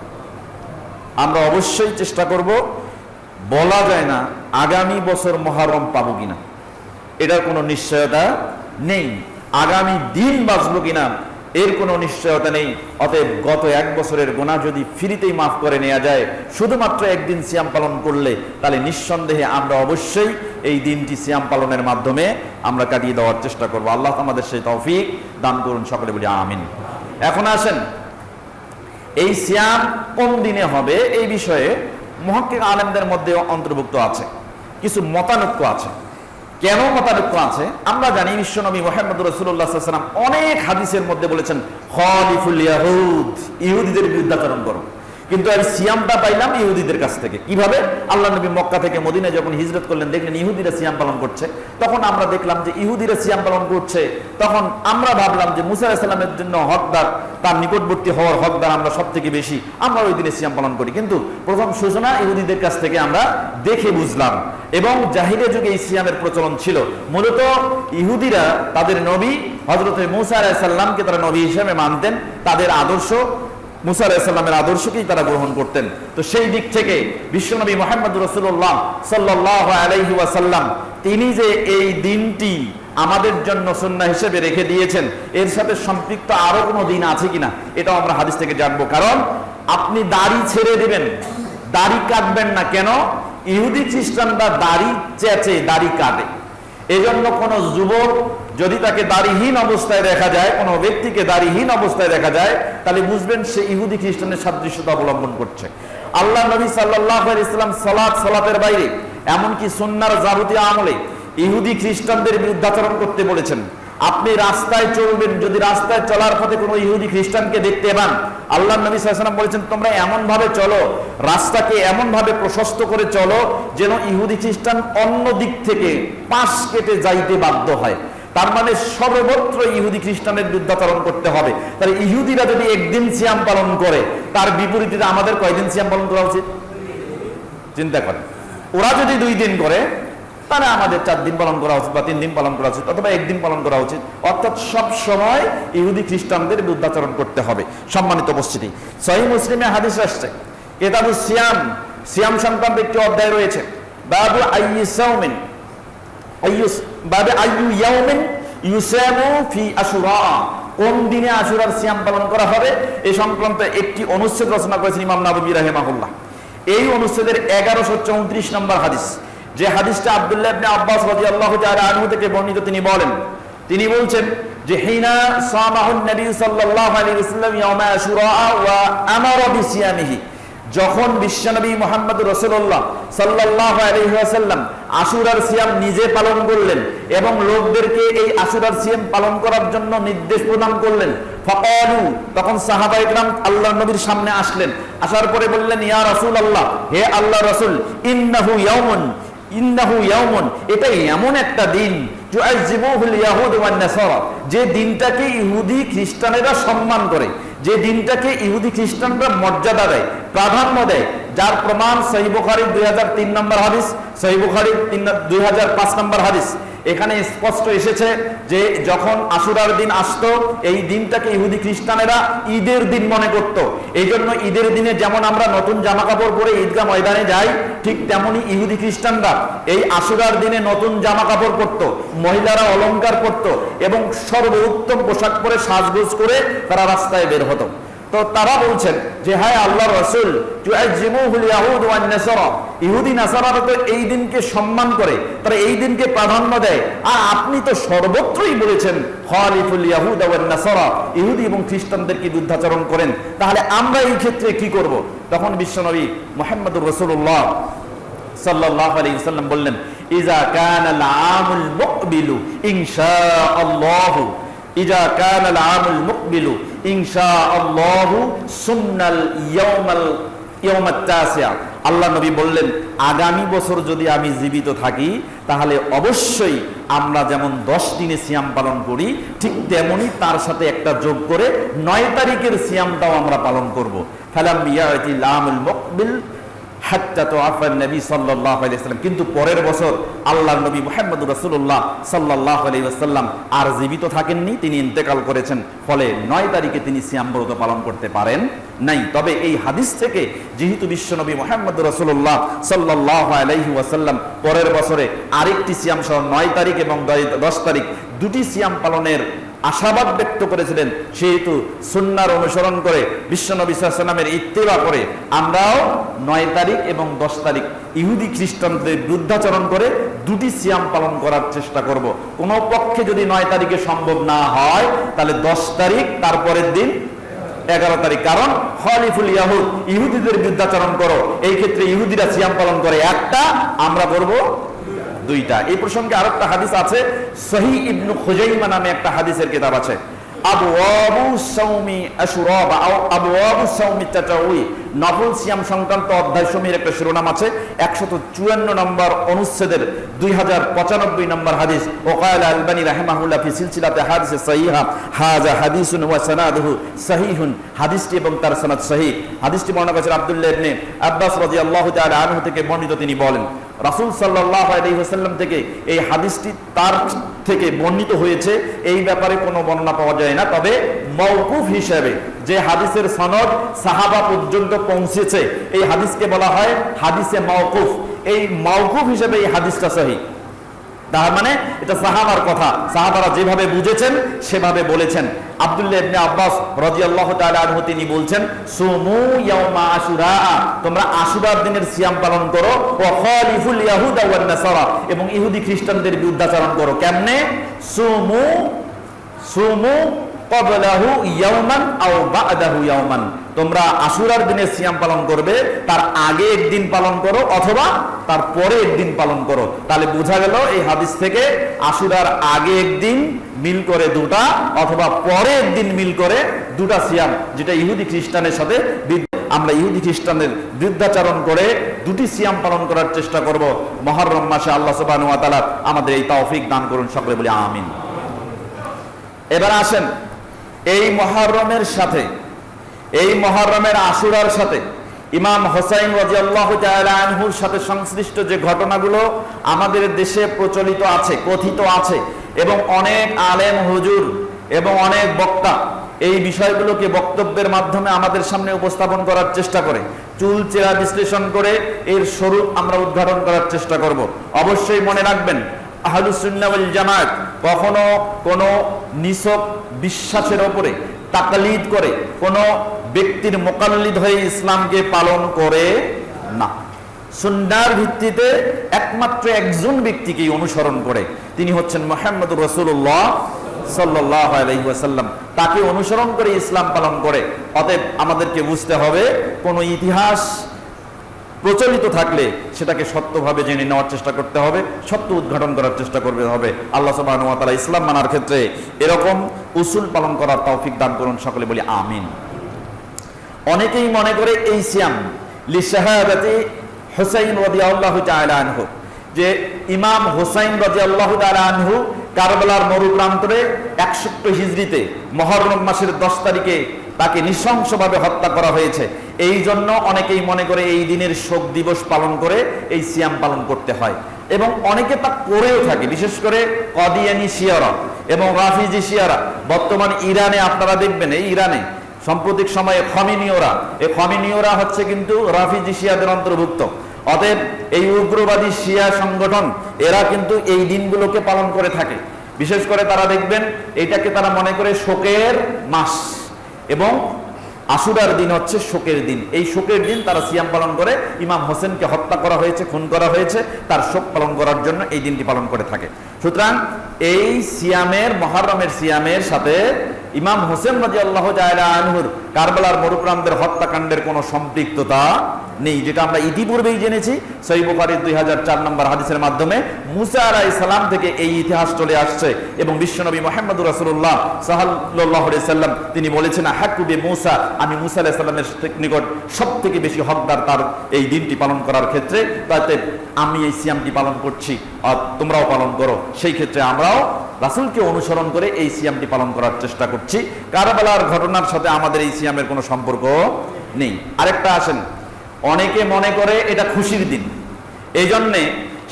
আমরা অবশ্যই চেষ্টা করব, বলা যায় না আগামী বছর মুহররম পাবো কিনা, এটার কোনো নিশ্চয়তা নেই। আগামী দিন বাঁচবো কিনা এর কোনো নিশ্চয়তা নেই। অতএব গত 1 বছরের গুনাহ যদি ফ্রিতেই মাফ করে নেওয়া যায় শুধুমাত্র একদিন সিয়াম পালন করলে, তাহলে নিঃসন্দেহে আমরা অবশ্যই এই দিনটি সিয়াম পালনের মাধ্যমে আমরা কাটিয়ে দেওয়ার চেষ্টা করব। আল্লাহ আমাদের সেই তৌফিক দান করুন, সকলে বলি আমিন। এখন আসেন, এই সিয়াম কোন দিনে হবে এই বিষয়ে মুহাক্কিক আলেমদের মধ্যে অন্তর্ভুক্ত আছে, কিছু মতানৈক্য আছে। কেন মতানৈক্য আছে? আমরা জানি বিশ্বনবী মুহাম্মদ রাসূলুল্লাহ সাল্লাল্লাহু আলাইহি ওয়াসাল্লাম অনেক হাদিসের মধ্যে বলেছেন খালিফুল ইয়াহুদ, ইহুদিদের বিরুদ্ধাচরণ করো। কিন্তু আমি সিয়ামটা পাইলাম ইহুদিদের কাছ থেকে। কিভাবে? আল্লাহ নবী মক্কা থেকে মদিনায় যখন হিজরত করলেন, দেখলেন ইহুদিরা সিয়াম পালন করছে। তখন আমরা দেখলাম যে ইহুদিরা সিয়াম পালন করছে, তখন আমরা ভাবলাম যে মুসা আলাইহিস সালামের জন্য হকদার, তার নিকটবর্তী হওয়ার হকদার আমরা সব থেকে বেশি, আমরা ওই দিনে সিয়াম পালন করি। কিন্তু প্রথম সূচনা ইহুদিদের কাছ থেকে আমরা দেখে বুঝলাম। এবং জাহিলিয়া যুগে এই সিয়ামের প্রচলন ছিল। মূলত ইহুদিরা তাদের নবী হযরত মুসা আলাইহিস সালামকে তারা নবী হিসেবে মানতেন, তাদের আদর্শ মুসা আলাইহিস সালামের আদর্শকেই তারা গ্রহণ করতেন। তো সেই দিক থেকে বিশ্বনবী মুহাম্মদ রাসূলুল্লাহ সাল্লাল্লাহু আলাইহি ওয়াসাল্লাম তিনি যে এই দিনটি আমাদের জন্য সুন্নাহ হিসেবে রেখে দিয়েছেন, এর সাথে সম্পৃক্ত আরো কোনো দিন আছে কিনা এটাও আমরা হাদিস থেকে জানবো। কারণ আপনি দাড়ি ছেড়ে দিবেন, দাড়ি কাটবেন না কেন? ইহুদি খ্রিস্টানরা দাড়ি চেঁচে, দাড়ি কাটে। এজন্য কোন যুবক যদি তাকে দাড়িহীন অবস্থায় দেখা যায়, কোন ব্যক্তিকে দাড়িহীন অবস্থায় দেখা যায়, তাহলে বুঝবেন সে ইহুদি খ্রিস্টানের সাদৃশ্যতা অবলম্বন করছে। আল্লাহ নবী সাল্লাল্লাহু আলাইহি ওয়াসাল্লাম সালাতের বাইরে এমনকি সুন্নাহর যাবতীয় আমলে ইহুদি খ্রিস্টানদের বিরুদ্ধাচরণ করতে বলেছেন। আপনি রাস্তায় চলবেন, যদি রাস্তায় চলার পথে কোনো ইহুদি খ্রিস্টানকে দেখতে পান, আল্লাহ নবী সাল্লাল্লাহু আলাইহি ওয়াসাল্লাম বলেছেন তোমরা এমন ভাবে চলো, রাস্তাকে এমন ভাবে প্রশস্ত করে চলো যেন ইহুদি খ্রিস্টান অন্য দিক থেকে পাশ কেটে যাইতে বাধ্য হয়। তার মানে সর্বত্র ইহুদি খ্রিস্টানের বিরুদ্ধাচরণ করতে হবে। তাহলে ইহুদিরা যদি একদিন সিয়াম পালন করে, তার বিপরীতে আমাদের কয়দিন সিয়াম পালন করা উচিত? চিন্তা করেন, ওরা যদি 2 দিন করে তাহলে আমাদের 4 দিন পালন করা উচিত, বা 3 দিন পালন করা উচিত, অথবা 1 দিন পালন করা উচিত। অর্থাৎ সব সময় ইহুদি খ্রিস্টানদের বিরুদ্ধাচরণ করতে হবে। সম্মানিত উপস্থিতি, সহিহ মুসলিমে হাদিস আসছে, কিতাবুস সিয়াম, সিয়াম সংক্রান্ত একটি অধ্যায় রয়েছে, বাবু আইয়ুসাউমিন আইয়ু ইয়াউমিন ইউসামু ফি আশুরা, কোন দিনে আশুরার সিয়াম পালন করা হবে এই সংক্রান্ত একটি অনুচ্ছেদ রচনা করেছেন ইমাম নাওয়াবী রাহিমাহুল্লাহ। এই অনুচ্ছেদের 1134 নম্বর হাদিস, যে হাদিসটা আব্দুল্লাহ ইবনে আব্বাস রাদিয়াল্লাহু তাআলা আনহু থেকে বর্ণিত, তিনি বলছেন যে হিনা সামাহুন নবী সাল্লাল্লাহু আলাইহি ওয়াসাল্লাম ইয়াউমা আশুরা ওয়া আমারা বিসিয়ামিহি, যখন বিশ্বনবী মুহাম্মদ রাসূলুল্লাহ সাল্লাল্লাহু আলাইহি ওয়াসাল্লাম আশুরার সিয়াম নিজে পালন করলেন এবং লোকদেরকে এই আশুরার সিয়াম পালন করার জন্য নির্দেশ প্রদান করলেন। ফাকালু, তখন সাহাবায়ে কেরাম আল্লাহর নবীর সামনে আসলেন, আসার পরে বললেন ইয়া রাসূলুল্লাহ, হে আল্লাহর রাসূল, ইন্নাহু ইয়াউমুন, এটা এমন একটা দিন তুআযিবুহুল ইয়াহুদ ওয়ান নাসারা, যে দিনটাকে ইহুদি খ্রিস্টানেরা সম্মান করে, যে দিনটাকে ইহুদি খ্রিস্টানরা মর্যাদা দেয়, প্রাধান্য দেয়, যার প্রমাণ সহিহ বুখারীর 2003 নম্বর হাদিস, সহিহ বুখারীর 2005 নম্বর হাদিস। এখানে স্পষ্ট এসেছে যে যখন আশুরার দিন আসতো, এই দিনটাকে ইহুদি খ্রিস্টানেরা ঈদের দিন মনে করত। এই জন্য ঈদের দিনে যেমন আমরা নতুন জামা কাপড় পরে ঈদগাহ ময়দানে যাই, ঠিক তেমনি ইহুদি খ্রিস্টানরা এই আশুরার দিনে নতুন জামা কাপড় পরতো, মহিলারা অলংকার পরতো এবং সর্বোত্তম পোশাক পরে সাজগোজ করে তারা রাস্তায় বের হতো। তো তারা বলছেন যে হ্যাঁ আল্লাহর রাসূল, তুআযিমুহুল ইয়াহুদ ওয়ান নাসারা, ইহুদি নাসারারা তো এই দিনকে সম্মান করে, তারা এই দিনকে প্রাধান্য দেয়, আর আপনি তো সর্বত্রই বলেছেন খালিফুল ইয়াহুদ ওয়ান নাসারা, ইহুদি এবং খ্রিস্টানদেরকে বিরুদ্ধাচরণ করেন, তাহলে আমরা এই ক্ষেত্রে কি করব? তখন বিশ্বনবী মুহাম্মদুর রাসূলুল্লাহ সাল্লাল্লাহু আলাইহি ওয়াসাল্লাম বললেন ইজা কানাল আমুল মুকবিলু ইনশাআল্লাহু, ইজা কানাল আমুল মুকবিলু ইনশাআল্লাহু সুন্নাল ইয়াউমাত তাসিয়া, আল্লাহ নবী বললেন আগামী বছর যদি আমি জীবিত থাকি তাহলে অবশ্যই আমরা যেমন 10 দিনে সিয়াম পালন করি, ঠিক তেমনি তার সাথে একটা যোগ করে 9 তারিখের সিয়ামটাও আমরা পালন করব। ফালাম ইয়াতিল আমুল মুকবিল হাত্তা তুআফা নবী সাল্লাল্লাহু আলাইহি ওয়াসাল্লাম, কিন্তু পরের বছর আল্লাহর নবী মুহাম্মদুর রাসূলুল্লাহ সাল্লাল্লাহু আলাইহি ওয়াসাল্লাম আর জীবিত থাকেননি, তিনি ইন্তেকাল করেছেন। ফলে 9 তারিখে তিনি সিয়াম ব্রত পালন করতে পারেন নাই। তবে এই হাদিস থেকে যেহেতু বিশ্বনবী মুহাম্মদুর রাসূলুল্লাহ সাল্লাল্লাহু আলাইহি ওয়াসাল্লাম পরের বছরে আরেকটি সিয়াম সহ 9 তারিখ এবং 10 তারিখ দুটি সিয়াম পালনের আশাবাদ ব্যক্ত করেছিলেন, সেহেতু সুন্নাহর অনুসরণ করে বিশ্বনবী সাল্লাল্লাহু আলাইহি ওয়াসাল্লামের ইত্তেবা করে আমরাও 9 তারিখ এবং 10 তারিখ ইহুদি খ্রিস্টানদের বিরুদ্ধাচরণ করে দুটি সিয়াম পালন করার চেষ্টা করব। কোনো পক্ষে যদি 9 তারিখে সম্ভব না হয় তাহলে 10 তারিখ তারপরের দিন 11 তারিখ। কারণ খলিফুল ইয়াহুদ, ইহুদিদের বিরুদ্ধাচরণ করো। এই ক্ষেত্রে ইহুদিরা সিয়াম পালন করে একটা, আমরা করব দুইটা। এই প্রসঙ্গে আরেকটা হাদিস আছে, সহিহ ইবনু খুজাইমা নামে একটা হাদিসের কিতাব আছে, আবওয়াবু সাওমি আশুরা বা আবওয়াবু সাওমি তাতাউই, নফল সিয়াম সংক্রান্ত অধ্যায় সমূহের একটা শিরোনাম আছে। 154 নম্বর অনুচ্ছেদের 2095 নম্বর হাদিস। ওয়াকাল আলবানী রাহিমাহুল্লাহ ফি সিলসিলাতে হাদিসে সহিহা হাযা হাদিসুন ওয়া সানাদুহু সহিহুন, হাদিসটি এবং তার সনদ সহিহ। হাদিসটি বর্ণনা করেছেন আব্দুল্লাহ ইবনে আব্বাস রাদিয়াল্লাহু তাআলা আনহু থেকে বর্ণিত। তিনি বলেন রাসূল সাল্লাল্লাহু আলাইহি ওয়াসাল্লাম থেকে এই হাদিসটি তার থেকে বর্ণিত হয়েছে, এই ব্যাপারে কোনো বর্ণনা পাওয়া যায় না। তবে মওকুফ হিসেবে যে হাদিসের সনদ সাহাবা পর্যন্ত পৌঁছেছে, এই হাদিসকে বলা হয় হাদিসে মওকুফ। এই মওকুফ হিসেবে এই হাদিসটা সহিহ। তার মানে এটা সাহাবার কথা, সাহাবারা যেভাবে বুঝেছেন সেভাবে বলেছেন। আব্দুল্লাহ ইবনে আব্বাস রাদিয়াল্লাহু তাআলা আনহু তিনি বলছেন, সুমু ইয়াউমা আশুরা, তোমরা আশুরার দিনের সিয়াম পালন করো, ওয়া খালিফুল ইয়াহুদা ওয়ান নাসারা, এবং ইহুদি খ্রিস্টানদের বিরুদ্ধাচরণ করো। কেমনে? সুমু ক্বাবলাহু ইয়াওমান আও বা'দাহু ইয়াওমান, তোমরা আশুরার দিনে সিয়াম পালন করবে, তার আগে একদিন পালন করো অথবা তার পরে একদিন পালন করো। তাহলে বোঝা গেল এই হাদিস থেকে আশুরার আগে একদিন মিল করে দুটা, অথবা পরে একদিন মিল করে দুটা সিয়াম, যেটা ইহুদি খ্রিস্টানের সাথে আমরা ইহুদি খ্রিস্টানদের বিরুদ্ধাচরণ করে দুটি সিয়াম পালন করার চেষ্টা করব মুহররম মাসে। আল্লাহ সুবহানাহু ওয়া তাআলা আমাদের এই তৌফিক দান করুন, সকলে বলি আমিন। এবার আসেন, এই মুহররমের সাথে, এই মুহররমের আশুরার সাথে ইমাম হোসাইন রাদিয়াল্লাহু তাআলা আনহুর সাথে সংশ্লিষ্ট যে ঘটনাগুলো আমাদের দেশে প্রচলিত আছে, কথিত আছে, এবং অনেক আলেম হুজুর এবং অনেক বক্তা এই বিষয়গুলোকে বক্তব্যের মাধ্যমে আমাদের সামনে উপস্থাপন করার চেষ্টা করে, চুল চেরা বিশ্লেষণ করে এর স্বরূপ আমরা উদ্ঘাটন করার চেষ্টা করব। অবশ্যই মনে রাখবেন, আহলুস সুন্নাহ ওয়াল জামাত কখনো কোনো নিছক বিশ্বাসের ওপরে তাকলিদ করে কোনো ব্যক্তির মুকাল্লিদ হয়ে ইসলামকে পালন করে না। সুন্নাহর ভিত্তিতে একমাত্র একজন ব্যক্তিকেই অনুসরণ করে, তিনি হচ্ছেন মুহাম্মদুর রাসূলুল্লাহ সাল্লাল্লাহু আলাইহি ওয়াসাল্লাম। তাকে অনুসরণ করে ইসলাম পালন করে। অতএব আমাদেরকে বুঝতে হবে, কোনো ইতিহাস প্রচলিত থাকলে সেটাকে সত্যভাবে জেনে নেওয়ার চেষ্টা করতে হবে, সত্য উদ্ঘাটন করার চেষ্টা করতে হবে। আল্লাহ সুবহানাহু ওয়া তাআলা ইসলাম মানার ক্ষেত্রে এরকম উসুল পালন করার তৌফিক দান করুন, সকলে বলি আমিন। অনেকেই মনে করে এই সিয়াম লিশাহাদাতি হুসাইন রাদিয়াল্লাহু তাআলা আনহু, যে ইমাম হুসাইন রাদিয়াল্লাহু তাআলা আনহু কারবালার মরুপ্রান্তরে 61 হিজরিতে মুহররম মাসের 10 তারিখে তাকে নৃশংসভাবে হত্যা করা হয়েছে। এই জন্য অনেকেই মনে করে এই দিনের শোক দিবস পালন করে এই সিয়াম পালন করতে হয়, এবং অনেকে তা করেও থাকে, বিশেষ করে কাদিয়ানী শিয়ারা এবং রাফিজি শিয়ারা। বর্তমান ইরানে আপনারা দেখবেন, এই ইরানে সাম্প্রতিক সময়ে খমিনীয়রা, এই খমিনীয়রা হচ্ছে কিন্তু রাফিজি শিয়াদের অন্তর্ভুক্ত। অতএব এই উগ্রবাদী শিয়া সংগঠন এরা কিন্তু এই দিনগুলোকে পালন করে থাকে। বিশেষ করে তারা দেখবেন এটাকে তারা মনে করে শোকের মাস, এবং আশুরার দিন হচ্ছে শোকের দিন। এই শোকের দিন তারা সিয়াম পালন করে, ইমাম হোসেনকে হত্যা করা হয়েছে, খুন করা হয়েছে, তার শোক পালন করার জন্য এই দিনটি পালন করে থাকে। সুতরাং এই সিয়ামের, মুহররমের সিয়ামের সাথে ইমাম হোসেন রাদিয়াল্লাহু তাআলা আনহুর কারবালার মরুপ্রান্তের হত্যাকাণ্ডের কোনো সম্পৃক্ততা নেই, যেটা আমরা ইতিপূর্বেই জেনেছি। সহিহ বুখারীর 2004 নম্বর হাদিসের মাধ্যমে মুসা আলাইহিস সালাম থেকে এই ইতিহাস চলে আসছে, এবং বিশ্বনবী মুহাম্মদুর রাসূলুল্লাহ সাল্লাল্লাহু আলাইহি সাল্লাম তিনি বলেছেন, হাক্কু বি মুসা, আমি মুসা আলাইহিস সালামের নিকট সবথেকে বেশি হকদার তার এই দিনটি পালন করার ক্ষেত্রে। তাতে আমি এই সিয়ামটি পালন করছি, আর তোমরাও পালন করো। সেই ক্ষেত্রে আমরাও রাসূলকে অনুসরণ করে এই সিয়ামটি পালন করার চেষ্টা করছি। কারবালার ঘটনার সাথে আমাদের এই সিয়ামের কোনো সম্পর্ক নেই। আরেকটা আসেন, অনেকে মনে করে এটা খুশির দিন, এই জন্যে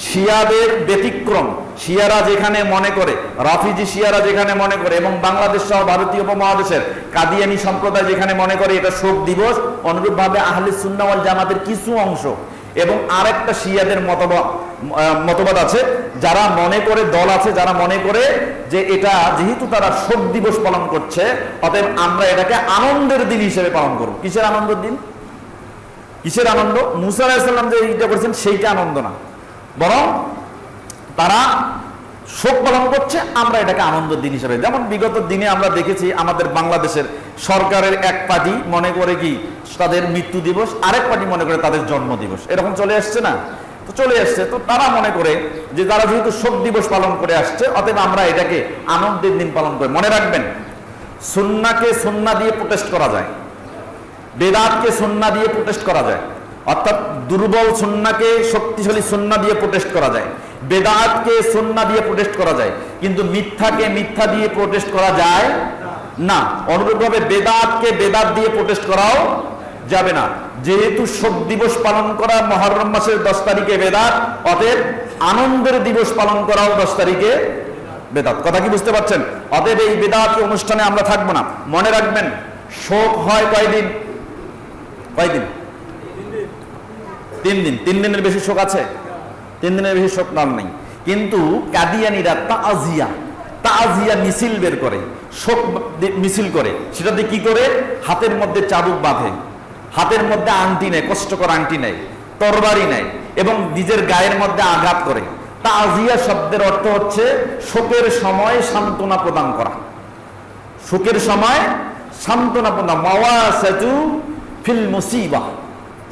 শিয়াদের ব্যতিক্রম, শিয়ারা যেখানে মনে করে, রাফিজি শিয়ারা যেখানে মনে করে, এবং বাংলাদেশ সহ ভারতীয় উপমহাদেশের কাদিয়ানী সম্প্রদায় যেখানে মনে করে এটা শোক দিবস, অনুরূপভাবে আহলে সুন্নাহ ওয়াল জামাতের কিছু অংশ এবং আরেকটা শিয়াদের মতবাদ আছে, যারা মনে করে, দল আছে যারা মনে করে যে এটা যেহেতু তারা শোক দিবস পালন করছে, অতএব আমরা এটাকে আনন্দের দিন হিসেবে পালন করব। কিসের আনন্দের দিন? কিসের আনন্দ? মুসা আলাইহিস সালাম যে এইটা করেছেন সেইটা আনন্দ না, বরং তারা শোক পালন করছে, আমরা এটাকে আনন্দের দিন হিসেবে, যেমন বিগত দিনে আমরা দেখেছি আমাদের বাংলাদেশের সরকারের এক পার্টি মনে করে কি তাদের মৃত্যু দিবস, আরেক পার্টি মনে করে তাদের জন্ম দিবস, এরকম চলে আসছে না? তো চলে আসছে, তো তারা মনে করে যে তারা যেহেতু শোক দিবস পালন করে আসছে, অতএব আমরা এটাকে আনন্দের দিন পালন করি। মনে রাখবেন, সুন্নাহকে সুন্নাহ দিয়ে প্রোটেস্ট করা যায়, বেদাতকে সুন্নাহ দিয়ে প্রোটেস্ট করা যায়, অর্থাৎ দুর্বল সুন্নাহকে শক্তিশালী সুন্নাহ দিয়ে প্রোটেস্ট করা যায়, বেদাতকে সুন্নাহ দিয়ে প্রোটেস্ট করা যায়, কিন্তু মিথ্যাকে মিথ্যা দিয়ে প্রোটেস্ট করা যায় না। অনুরূপভাবে বেদাতকে বেদাত দিয়ে প্রোটেস্ট করাও যাবে না। যেহেতু শোক দিবস পালন করা মুহররম মাসের 10 তারিখে বেদাত, অতএব আনন্দের দিবস পালন করাও 10 তারিখে বেদাত। কথা কি বুঝতে পারছেন? অতএব এই বেদাতি অনুষ্ঠানে আমরা থাকবো না। মনে রাখবেন, শোক হয় কয়দিন? কয়দিন? 3 দিন। 3 দিনের বেশি শোক আছে? 3 দিনের বেশি শোক নাম নেই। কিন্তু কাদিয়ানিরা তাজিয়া মিছিল বের করে, শোক মিছিল করে। সেটাতে কি করে? হাতের মধ্যে চাবুক বাঁধে, হাতের মধ্যে আংটি নেয়, কষ্টকর আংটি নেয়, তরবারি নেয় এবং নিজের গায়ের মধ্যে আঘাত করে। তাজিয়া শব্দের অর্থ হচ্ছে শোকের সময় সান্ত্বনা প্রদান করা। শোকের সময় সান্ত্বনা প্রদান, মাওয়াসাতু ফিল মুসিবা,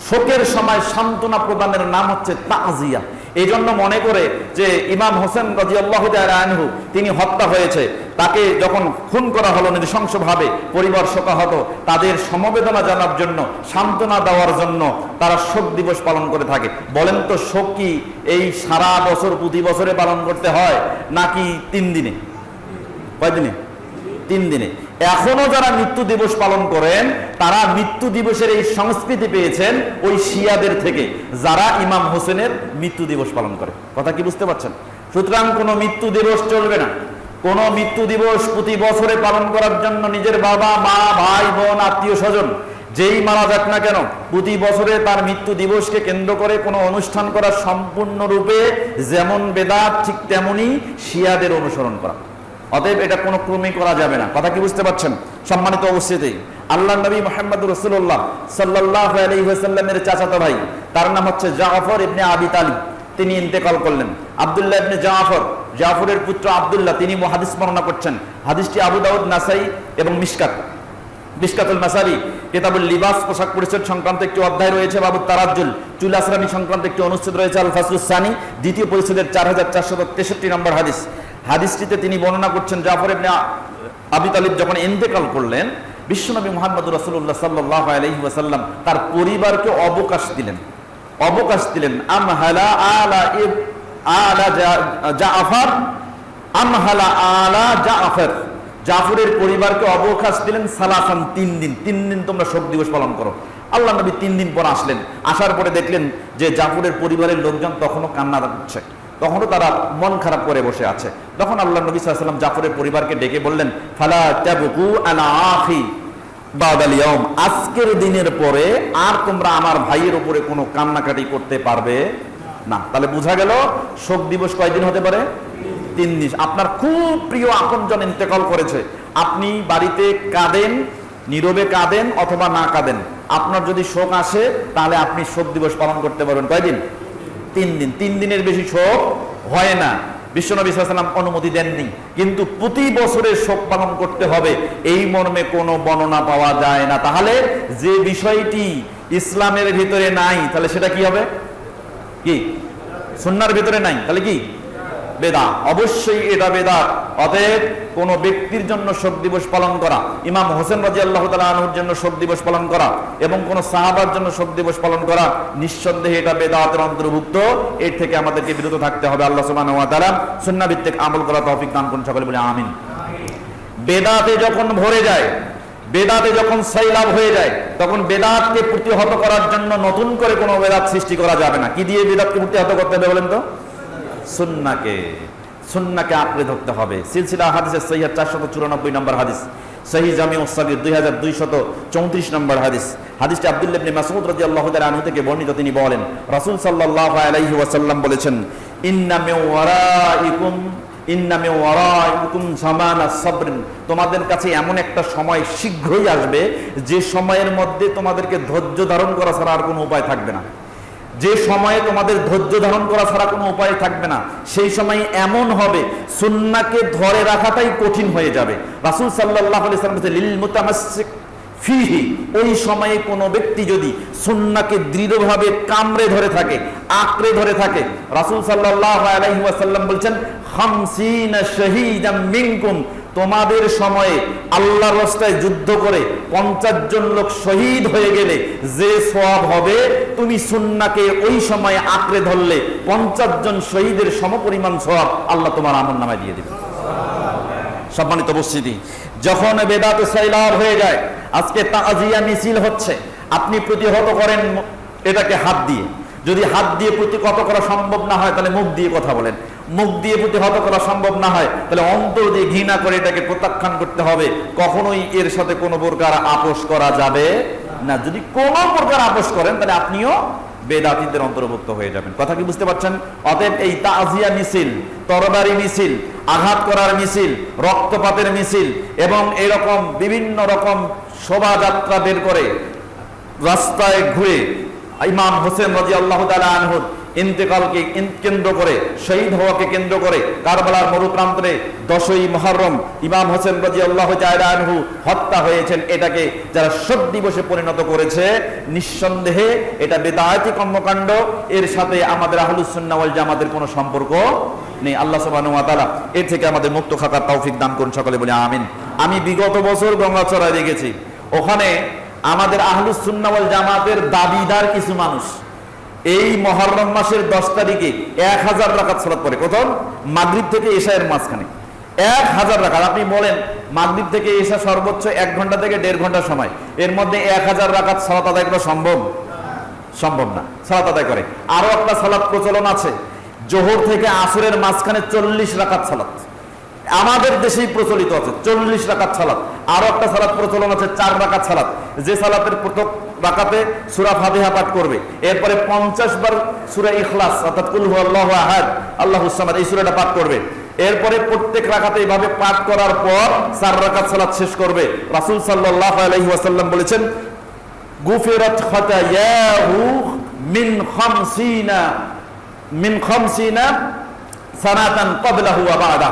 শোকের সময় সান্ত্বনা প্রদানের নাম হচ্ছে তাজিয়া। এই জন্য মনে করে যে ইমাম হোসেন রাদিয়াল্লাহু তাআলা আনহু তিনি হত্যা হয়েছে, তাকে যখন খুন করা হলো নৃশংসভাবে, পরিবার শোকাহত, তাদের সমবেদনা জানার জন্য, সান্ত্বনা দেওয়ার জন্য তারা শোক দিবস পালন করে থাকে। বলেন তো, শোক কি এই সারা বছর প্রতি বছরে পালন করতে হয় নাকি 3 দিনে? কয় দিনে? 3 দিনে। এখনো যারা মৃত্যু দিবস পালন করেন, তারা মৃত্যু দিবসের এই সংস্কৃতি পেয়েছেন ওই শিয়াদের থেকে, যারা ইমাম হোসেনের মৃত্যু দিবস পালন করে। কথা কি বুঝতে পারছেন? সুতরাং কোনো মৃত্যু দিবস চলবে না। কোনো মৃত্যু দিবস প্রতি বছরে পালন করার জন্য নিজের বাবা মা ভাই বোন আত্মীয় স্বজন যেই মারা যাক না কেন, প্রতি বছরে তার মৃত্যু দিবসকে কেন্দ্র করে কোনো অনুষ্ঠান করা সম্পূর্ণরূপে যেমন বেদাত, ঠিক তেমনি শিয়াদের অনুসরণ করা। অতএব এটা কোনো ক্রমেই করা যাবে না। কথা কি বুঝতে পারছেন? সম্মানিত উপস্থিতি, আল্লাহ নবী মুহাম্মদ রাসূলুল্লাহ সাল্লাল্লাহু আলাইহি ওয়াসাল্লামের চাচাতো ভাই, তার নাম হচ্ছে জাফর ইবনে আবি তালিব, তিনি ইন্তেকাল করলেন। আব্দুল্লাহ ইবনে জাফরের পুত্র আব্দুল্লাহ, তিনি হাদিস বর্ণনা করছেন। হাদিসটি আবু দাউদ, নাসাই এবং মিশকাতুল মাসাবি, কিতাবুল লিবাস, পোশাক পরিচ্ছদ সংক্রান্ত একটি অধ্যায় রয়েছে। বাবু তারাজ্জুল, চুল আসরানি সংক্রান্ত একটি অনুচ্ছেদ রয়েছে। আল ফাসলুস সানি, দ্বিতীয় পরিচ্ছেদের 4463 নম্বর হাদিস। হাদিসটিতে তিনি বর্ণনা করছেন, জাফর ইবনে আবি তালিব যখন ইন্তেকাল করলেন, বিশ্বনবী মুহাম্মদ রাসূলুল্লাহ সাল্লাল্লাহু আলাইহি ওয়াসাল্লাম তার পরিবারকে অবকাশ দিলেন। আমহালা আলা জাফর, আমহালা আলা জাফর, জাফরের পরিবারকে অবকাশ দিলেন সালাসান, 3 দিন। 3 দিন তোমরা শোক দিবস পালন করো। আল্লাহ নবী 3 দিন পর আসলেন। আসার পরে দেখলেন যে জাফরের পরিবারের লোকজন তখনও কান্না করছে, তখনও তারা মন খারাপ করে বসে আছে। তখন আল্লাহ নবী সাল্লাল্লাহু আলাইহি ওয়াসাল্লাম জাফরের পরিবারকে ডেকে বললেন, ফালা তাবকু আলা আখি বাদাল ইয়াউম, আজকের দিনের পরে আর তোমরা আমার ভাইয়ের উপরে কোনো কান্নাকাটি করতে পারবে না। তাহলে বোঝা গেল শোক দিবস কয়দিন হতে পারে? 3 দিন। আপনার খুব প্রিয় আপনজন ইন্তেকাল করেছে, আপনি বাড়িতে কাঁদেন, নীরবে কাঁদেন অথবা না কাঁদেন, আপনার যদি শোক আসে তাহলে আপনি শোক দিবস পালন করতে পারবেন কয়দিন? 3 দিন। 3 দিনের বেশি শোক হয় না। বিশ্বনবী সাল্লাল্লাহু আলাইহি ওয়াসাল্লাম অনুমতি দেননি, কিন্তু প্রতি বছরে শোক পালন করতে হবে এই মর্মে কোনো বর্ণনা পাওয়া যায় না। তাহলে যে বিষয়টি ইসলামের ভিতরে নাই, তাহলে সেটা কি হবে? কি সুন্নাহর ভিতরে নাই, তাহলে কি বেদাত? অবশ্যই এটা বেদাত। অতএব কোন ব্যক্তির জন্য শোক দিবস পালন করা, ইমাম হোসেন রাদিয়াল্লাহু তাআলা আনহুর জন্য শোক দিবস পালন করা এবং কোন সাহাবার জন্য শোক দিবস পালন করা, নিঃসন্দেহে এটা বেদাতের অন্তর্ভুক্ত। এর থেকে আমাদেরকে বিরত থাকতে হবে। আল্লাহ সুবহানাহু ওয়া তাআলা সুন্নাহ ভিত্তিক আমল করা তৌফিক দান করুন, সকলে বলে আমিন। বেদাতে যখন ভরে যায়, বেদাতে যখন সাইলাব হয়ে যায়, তখন বেদাতকে প্রতিহত করার জন্য নতুন করে কোনো বেদাত সৃষ্টি করা যাবে না। কি দিয়ে বেদাতকে প্রতিহত করতে হবে বলেন তো? সুন্নাহকে আঁকড়ে ধরতে হবে। সিলসিলা হাদিসের সহিহ 494 নম্বর হাদিস, সহিহ জামিউ সাগীর 2234 নম্বর হাদিস। হাদিসটি আব্দুল্লাহ ইবনে মাসউদ রাদিয়াল্লাহু তাআলা আনহু থেকে বর্ণিত। তিনি বলেন, রাসূল সাল্লাল্লাহু আলাইহি ওয়াসাল্লাম বলেছেন, ইন্না মিন ওয়ারাইকুম জামানাস সাবর, তোমাদের কাছে এমন একটা সময় শীঘ্রই আসবে যে সময়ের মধ্যে তোমাদেরকে ধৈর্য ধারণ করা ছাড়া আর কোনো উপায় থাকবে না। যে সময়ে তোমাদের ধৈর্য ধারণ করা ছাড়া কোনো উপায় থাকবে না, সেই সময় এমন হবে সুন্নাহকে ধরে রাখাটাই কঠিন হয়ে যাবে। রাসূল সাল্লাল্লাহু আলাইহি ওয়াসাল্লাম বলেছেন, লিল মুতামাসসিক ফিহি, ওই সময়ে কোনো ব্যক্তি যদি সুন্নাহকে দৃঢ়ভাবে কামড়ে ধরে থাকে, আঁকড়ে ধরে থাকে, রাসূল সাল্লাল্লাহু আলাইহি ওয়াসাল্লাম বলছেন, খামসিনা শাহীদাম মিনকুম, তোমাদের সময়ে আল্লাহর রাস্তায় যুদ্ধ করে 50 জন লোক শহীদ হয়ে গেলে যে সওয়াব হবে, তুমি সুন্নাহকে ওই সময়ে আঁকড়ে ধরলে 50 জন শহীদের সমপরিমাণ সওয়াব আল্লাহ তোমার আমলনামায় দিয়ে দিবেন। সম্মানিত উপস্থিতি, যখন বেদাতে সাইলাব হয়ে যায়, আজকে তাজিয়া মিছিল হচ্ছে, আপনি প্রতিহত করেন এটাকে হাত দিয়ে। যদি হাত দিয়ে প্রতিহত করা সম্ভব না হয়, তাহলে মুখ দিয়ে কথা বলেন। মুখ দিয়ে প্রতিহত করা সম্ভব না হয়, তাহলে অন্তর দিয়ে ঘৃণা করে এটাকে প্রত্যাখ্যান করতে হবে। কখনোই এর সাথে কোনো প্রকার আপোষ করা যাবে না। যদি কোনো প্রকার আপোষ করেন, তাহলে আপনিও বেদাতীদের অন্তর্ভুক্ত হয়ে যাবেন। কথা কি বুঝতে পারছেন? অতএব এই তাজিয়া মিছিল, তরবারি মিছিল, আঘাত করার মিছিল, রক্তপাতের মিছিল এবং এরকম বিভিন্ন রকম শোভাযাত্রা বের করে রাস্তায় ঘুরে ইমাম হোসেন রাদিয়াল্লাহু তাআলা আনহুর ইন্তেকালকে কেন্দ্র করে, শহীদ হওয়াকে কেন্দ্র করে, কারবালার মরুপ্রান্তরে 10ই মুহররম ইমাম হোসেন রাদিয়াল্লাহু তাআলা আনহু হত্যা হয়েছেন, এটাকে যারা শোক দিবসে পরিণত করেছে, নিঃসন্দেহে এটা বেদায়াতি কর্মকাণ্ড। এর সাথে আমাদের আহলুস সুন্নাহ ওয়াল জামাতের কোনো সম্পর্ক নেই। আল্লাহ সুবহানাহু ওয়া তাআলা এর থেকে আমাদের মুক্ত থাকার তৌফিক দান করুন, সকলে বলি আমিন। আমি বিগত বছর গঙ্গাচড়ায় দেখেছি, ওখানে আমাদের আহলুস সুন্নাহ ওয়াল জামাতের দাবিদার কিছু মানুষ এই মুহররম মাসের 10 তারিখে 1000 রাকাত সালাত পড়ে। কখন? মাগরিব থেকে এশায়ের মাঝখানে 1000 রাকাত। আপনি বলেন, মাগরিব থেকে এশা সর্বোচ্চ 1 ঘন্টা থেকে 1.5 ঘন্টা সময়, এর মধ্যে 1000 রাকাত সালাত আদায় করা সম্ভব? সম্ভব না। সালাত আদায় করে। আরো একটা সালাত প্রচলন আছে, জোহর থেকে আসরের মাঝখানে 40 রাকাত সালাত, আমাদের দেশেই প্রচলিত আছে 40 রাকাত সালাত। আরো একটা সালাত প্রচলন আছে 4 রাকাত সালাত, যে সালাতের প্রত্যেক রাকাতে সূরা ফাতিহা পাঠ করবে, এরপরে 50 বার সূরা ইখলাস অর্থাৎ কুল হুয়াল্লাহু আহাদ আল্লাহুস সামাদ এই সূরাটা পাঠ করবে। এরপরে প্রত্যেক রাকাতে এইভাবে পাঠ করার পর 4 রাকাত সালাত শেষ করবে। রাসূল সাল্লাল্লাহু আলাইহি ওয়াসাল্লাম বলেছেন, গুফিরাত খাতায়াহু মিন খামসিনা সানাতান ক্বাবলাহু ওয়া বা'দা।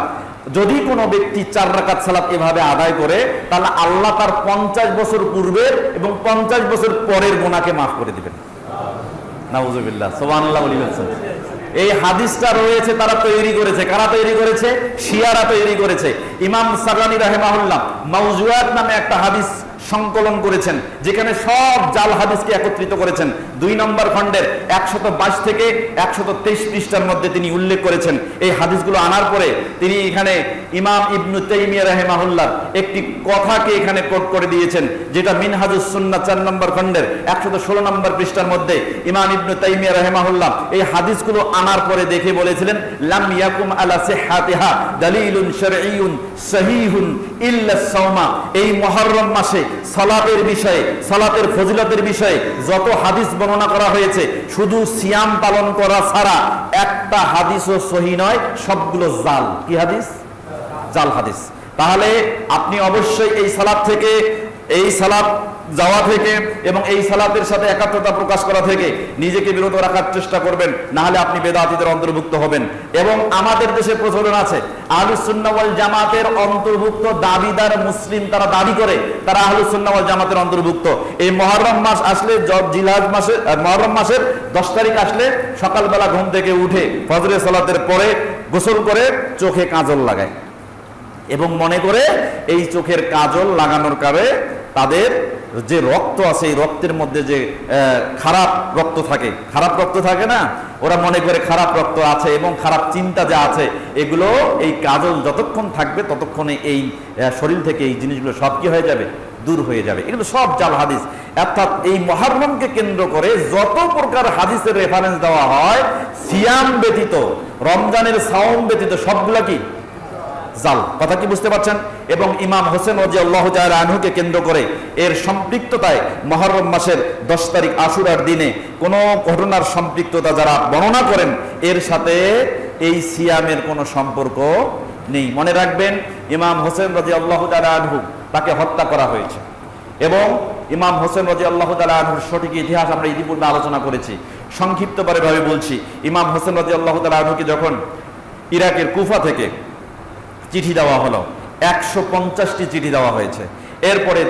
যদি কোনো ব্যক্তি 4 রাকাত সালাত এভাবে আদায় করে, তাহলে আল্লাহ তার 50 বছর পূর্বের এবং 50 বছর পরের গুনাহকে মাফ করে দিবেন। নাউযুবিল্লাহ, সুবহানাল্লাহ বলেছেন। এই হাদিসটা রয়েছে, তারা তৈরি করেছে। কারা তৈরি করেছে? শিয়ারা তৈরি করেছে। ইমাম সাগানি রাহিমাহুল্লাহ মাওজুআত নামে একটা হাদিস সংকলন করেছেন, যেখানে সব জাল হাদিসকে একত্রিত করেছেন। 2 নম্বর খণ্ডের 122 থেকে 123 পৃষ্ঠার মধ্যে তিনি উল্লেখ করেছেন। এই হাদিসগুলো আনার পরে তিনি এখানে ইমাম ইবনু তাইমিয়া রাহিমাহুল্লাহ একটি কথাকে এখানে কোট করে দিয়েছেন, যেটা মিনহাজুস সুন্নাহ 4 নম্বর খণ্ডের 116 নম্বর পৃষ্ঠার মধ্যে ইমাম ইবনু তাইমিয়া রাহিমাহুল্লাহ এই হাদিসগুলো আনার পরে দেখে বলেছিলেন, লাম ইয়াকুম আলা সিহহাতিহা দালিলুন শারঈয়ুন সহিহুন ইল্লা সাওমা। এই মুহররম মাসে সালাতের বিষয়ে, সালাতের ফজিলতের বিষয়ে যত হাদিস বর্ণনা করা হয়েছে, শুধু সিয়াম পালন করা ছাড়া একটা হাদিসও সহিহ নয়, সবগুলো জাল। কি হাদিস? জাল হাদিস। তাহলে আপনি অবশ্যই এই সালাত থেকে, এই সালাত যাওয়া থেকে এবং এই সালাতের সাথে একাত্মতা প্রকাশ করা থেকে নিজেকে বিরত রাখার চেষ্টা করবেন, না হলে আপনি বেদাতীদের অন্তর্ভুক্ত হবেন। এবং আমাদের দেশে প্রচলন আছে, আহলুস সুন্নাহ ওয়াল জামাতের অন্তর্ভুক্ত দাবিদার মুসলিম, তারা দাবি করে তারা আহলুস সুন্নাহ ওয়াল জামাতের অন্তর্ভুক্ত। এই মুহররম মাস আসলে, জিলহজ মাসে, মুহররম মাসের 10 তারিখ আসলে সকালবেলা ঘুম থেকে উঠে ফজরের সালাতের পরে গোসল করে চোখে কাজল লাগায় এবং মনে করে এই চোখের কাজল লাগানোর কারণে তাদের যে রক্ত আছে, এই রক্তের মধ্যে যে খারাপ রক্ত থাকে, খারাপ রক্ত থাকে না, ওরা মনে করে খারাপ রক্ত আছে এবং খারাপ চিন্তা যা আছে, এগুলো এই কাজল যতক্ষণ থাকবে ততক্ষণে এই শরীর থেকে এই জিনিসগুলো সব কি হয়ে যাবে? দূর হয়ে যাবে। এগুলো সব জাল হাদিস। অর্থাৎ এই মুহররমকে কেন্দ্র করে যত প্রকার হাদিসের রেফারেন্স দেওয়া হয়, সিয়াম ব্যতীত, রমজানের সাওম ব্যতীত, সবগুলা কি? জাল। কথা কি বুঝতে পারছেন? এবং ইমাম হোসেন রাদিয়াল্লাহু তাআলা আনহুকে কেন্দ্র করে এর সম্পৃক্ততায় মুহররম মাসের 10 তারিখ আশুরার দিনে কোন ঘটনার সম্পৃক্ততা যারা বর্ণনা করেন, এর সাথে এই সিয়ামের কোনো সম্পর্ক নেই। মনে রাখবেন, ইমাম হোসেন রাদিয়াল্লাহু তাআলা আনহু, তাকে হত্যা করা হয়েছে এবং ইমাম হোসেন রাদিয়াল্লাহু তাআলা আনহুর সঠিক ইতিহাস আমরা ইতিপূর্বে আলোচনা করেছি। সংক্ষিপ্তভাবে বলছি। ইমাম হোসেন রাদিয়াল্লাহু তাআলা আনহুকে যখন ইরাকের কুফা থেকে চিঠি দেওয়া হলো, 150টি চিঠি দেওয়া হয়েছে। এরপরে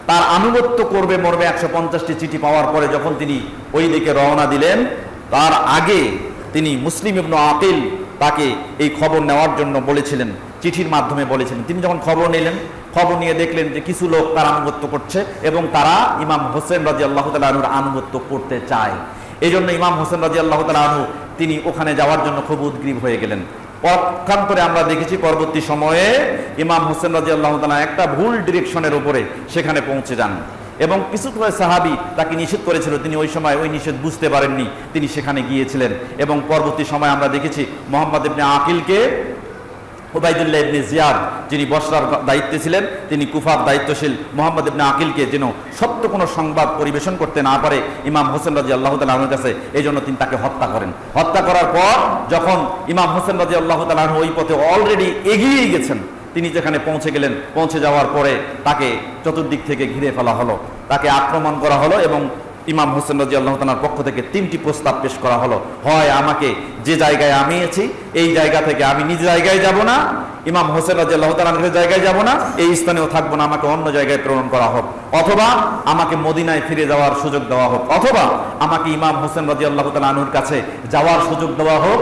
তার আনুগত্য করবে মর্মে 150টি চিঠি পাওয়ার পরে যখন তিনি ওই দিকে রওনা দিলেন, তার আগে তিনি মুসলিম ইবনে আকিল তাকে এই খবর নেওয়ার জন্য বলেছিলেন, চিঠির মাধ্যমে বলেছিলেন। তিনি যখন খবর নিলেন, খবর নিয়ে দেখলেন যে কিছু লোক তার আনুগত্য করছে এবং তারা ইমাম হোসেন রাদিয়াল্লাহু তাআলা আনহুর আনুগত্য করতে চায়। এই জন্য ইমাম হোসেন রাদিয়াল্লাহু তাআলা আনহু তিনি ওখানে যাওয়ার জন্য খুব উদ্গ্রীব হয়ে গেলেন। পক্ষান্তরে আমরা দেখেছি পরবর্তী সময়ে ইমাম হোসেন রাদিয়াল্লাহু তাআলা একটা ভুল ডিরেকশনের উপরে সেখানে পৌঁছে যান এবং কিছু সাহাবী তাকে নিষেধ করেছিল, তিনি ওই সময় ওই নিষেধ বুঝতে পারেননি, তিনি সেখানে গিয়েছিলেন। এবং পরবর্তী সময় আমরা দেখেছি মোহাম্মদ ইবনে আকিলকে উবাইদুল্লাহ ইবনে জিয়াদ, যিনি বসরার দায়িত্বে ছিলেন, তিনি কুফার দায়িত্বশীল মোহাম্মদ ইবনে আকিলকে যেন সত্য কোনো সংবাদ পরিবেশন করতে না পারে ইমাম হোসেন রাদিয়াল্লাহু তাআলা আনহুর কাছে, এই জন্য তিনি তাকে হত্যা করেন। হত্যা করার পর যখন ইমাম হোসেন রাদিয়াল্লাহু তাআলা আনহু ওই পথে অলরেডি এগিয়ে গেছেন, তিনি যেখানে পৌঁছে গেলেন, পৌঁছে যাওয়ার পরে তাকে চতুর্দিক থেকে ঘিরে ফেলা হলো, তাকে আক্রমণ করা হলো এবং ইমাম হোসেন রাদিয়াল্লাহু তাআলার পক্ষ থেকে 3টি প্রস্তাব পেশ করা হলো। হয় আমাকে যে জায়গায় আমি আছি এই জায়গা থেকে আমি নিজ জায়গায় যাব না, ইমাম হোসেন রাদিয়াল্লাহু তাআলার জায়গায় যাব না, এই স্থানেও থাকবো না, আমাকে অন্য জায়গায় প্রেরণ করা হোক, অথবা আমাকে মদিনায় ফিরে যাওয়ার সুযোগ দেওয়া হোক, অথবা আমাকে ইমাম হোসেন রাদিয়াল্লাহু তাআলা আনহুর কাছে যাওয়ার সুযোগ দেওয়া হোক,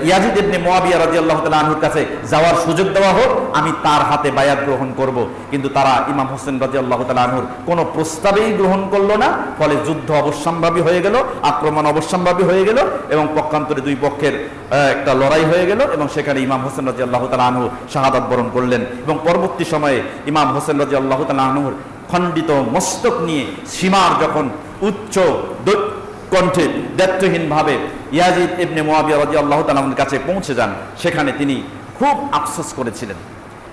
ইয়াজিদ ইবনে মুয়াবিয়া রাদিয়াল্লাহু তাআলা আনহুর কাছে যাওয়ার সুযোগ দেওয়া হোক, আমি তার হাতে বায়াত গ্রহণ করব। কিন্তু তারা ইমাম হোসেন রাদিয়াল্লাহু তাআলা আনহুর কোনো প্রস্তাবেই গ্রহণ করলো না। ফলে যুদ্ধ অবশ্যম্ভাবী হয়ে গেল, আক্রমণ অবশ্যম্ভাবী হয়ে গেল এবং পক্ষান্তরে দুই পক্ষের একটা লড়াই হয়ে গেল এবং সেখানে ইমাম হোসেন রাদিয়াল্লাহু তাআলা আনহু শাহাদাত বরণ করলেন। এবং পরবর্তী সময়ে ইমাম হোসেন রাদিয়াল্লাহু তাআলা আনহুর খণ্ডিত মস্তক নিয়ে সীমার যখন উচ্চ কণ্ঠে দায়িত্বহীনভাবে ইয়াজিদ ইবনে মুয়াবিয়া রাদিয়াল্লাহু তাআলা আনহুর কাছে পৌঁছে যান, সেখানে তিনি খুব আফসোস করেছিলেন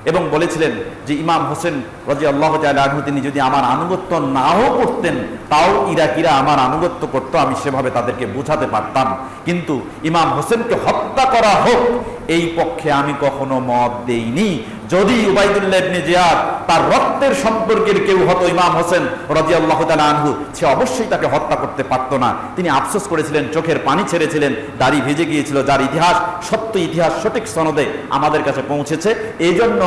এবং বলেছিলেন যে ইমাম হোসেন রাদিয়াল্লাহু তাআলা আনহু তিনি যদি আমার আনুগত্য নাও করতেন তাও ইরাকিরা আমার আনুগত্য করত, আমি সেভাবে তাদেরকে বোঝাতে পারতাম, কিন্তু ইমাম হোসেনকে হত্যা করা হোক এই পক্ষে আমি কখনো মত দেইনি। যদি উবাইদুল্লাহ ইবনে জিয়াদ তার রক্তের সম্পর্কের কেউ হতো ইমাম হোসেন রাদিয়াল্লাহু তাআলা আনহু, সে অবশ্যই তাকে হত্যা করতে পারতো না। তিনি আফসোস করেছিলেন, চোখের পানি ছেড়েছিলেন, দাড়ি ভিজে গিয়েছিল, যার ইতিহাস সত্য ইতিহাস সঠিক সনদে আমাদের কাছে পৌঁছেছে। এই জন্য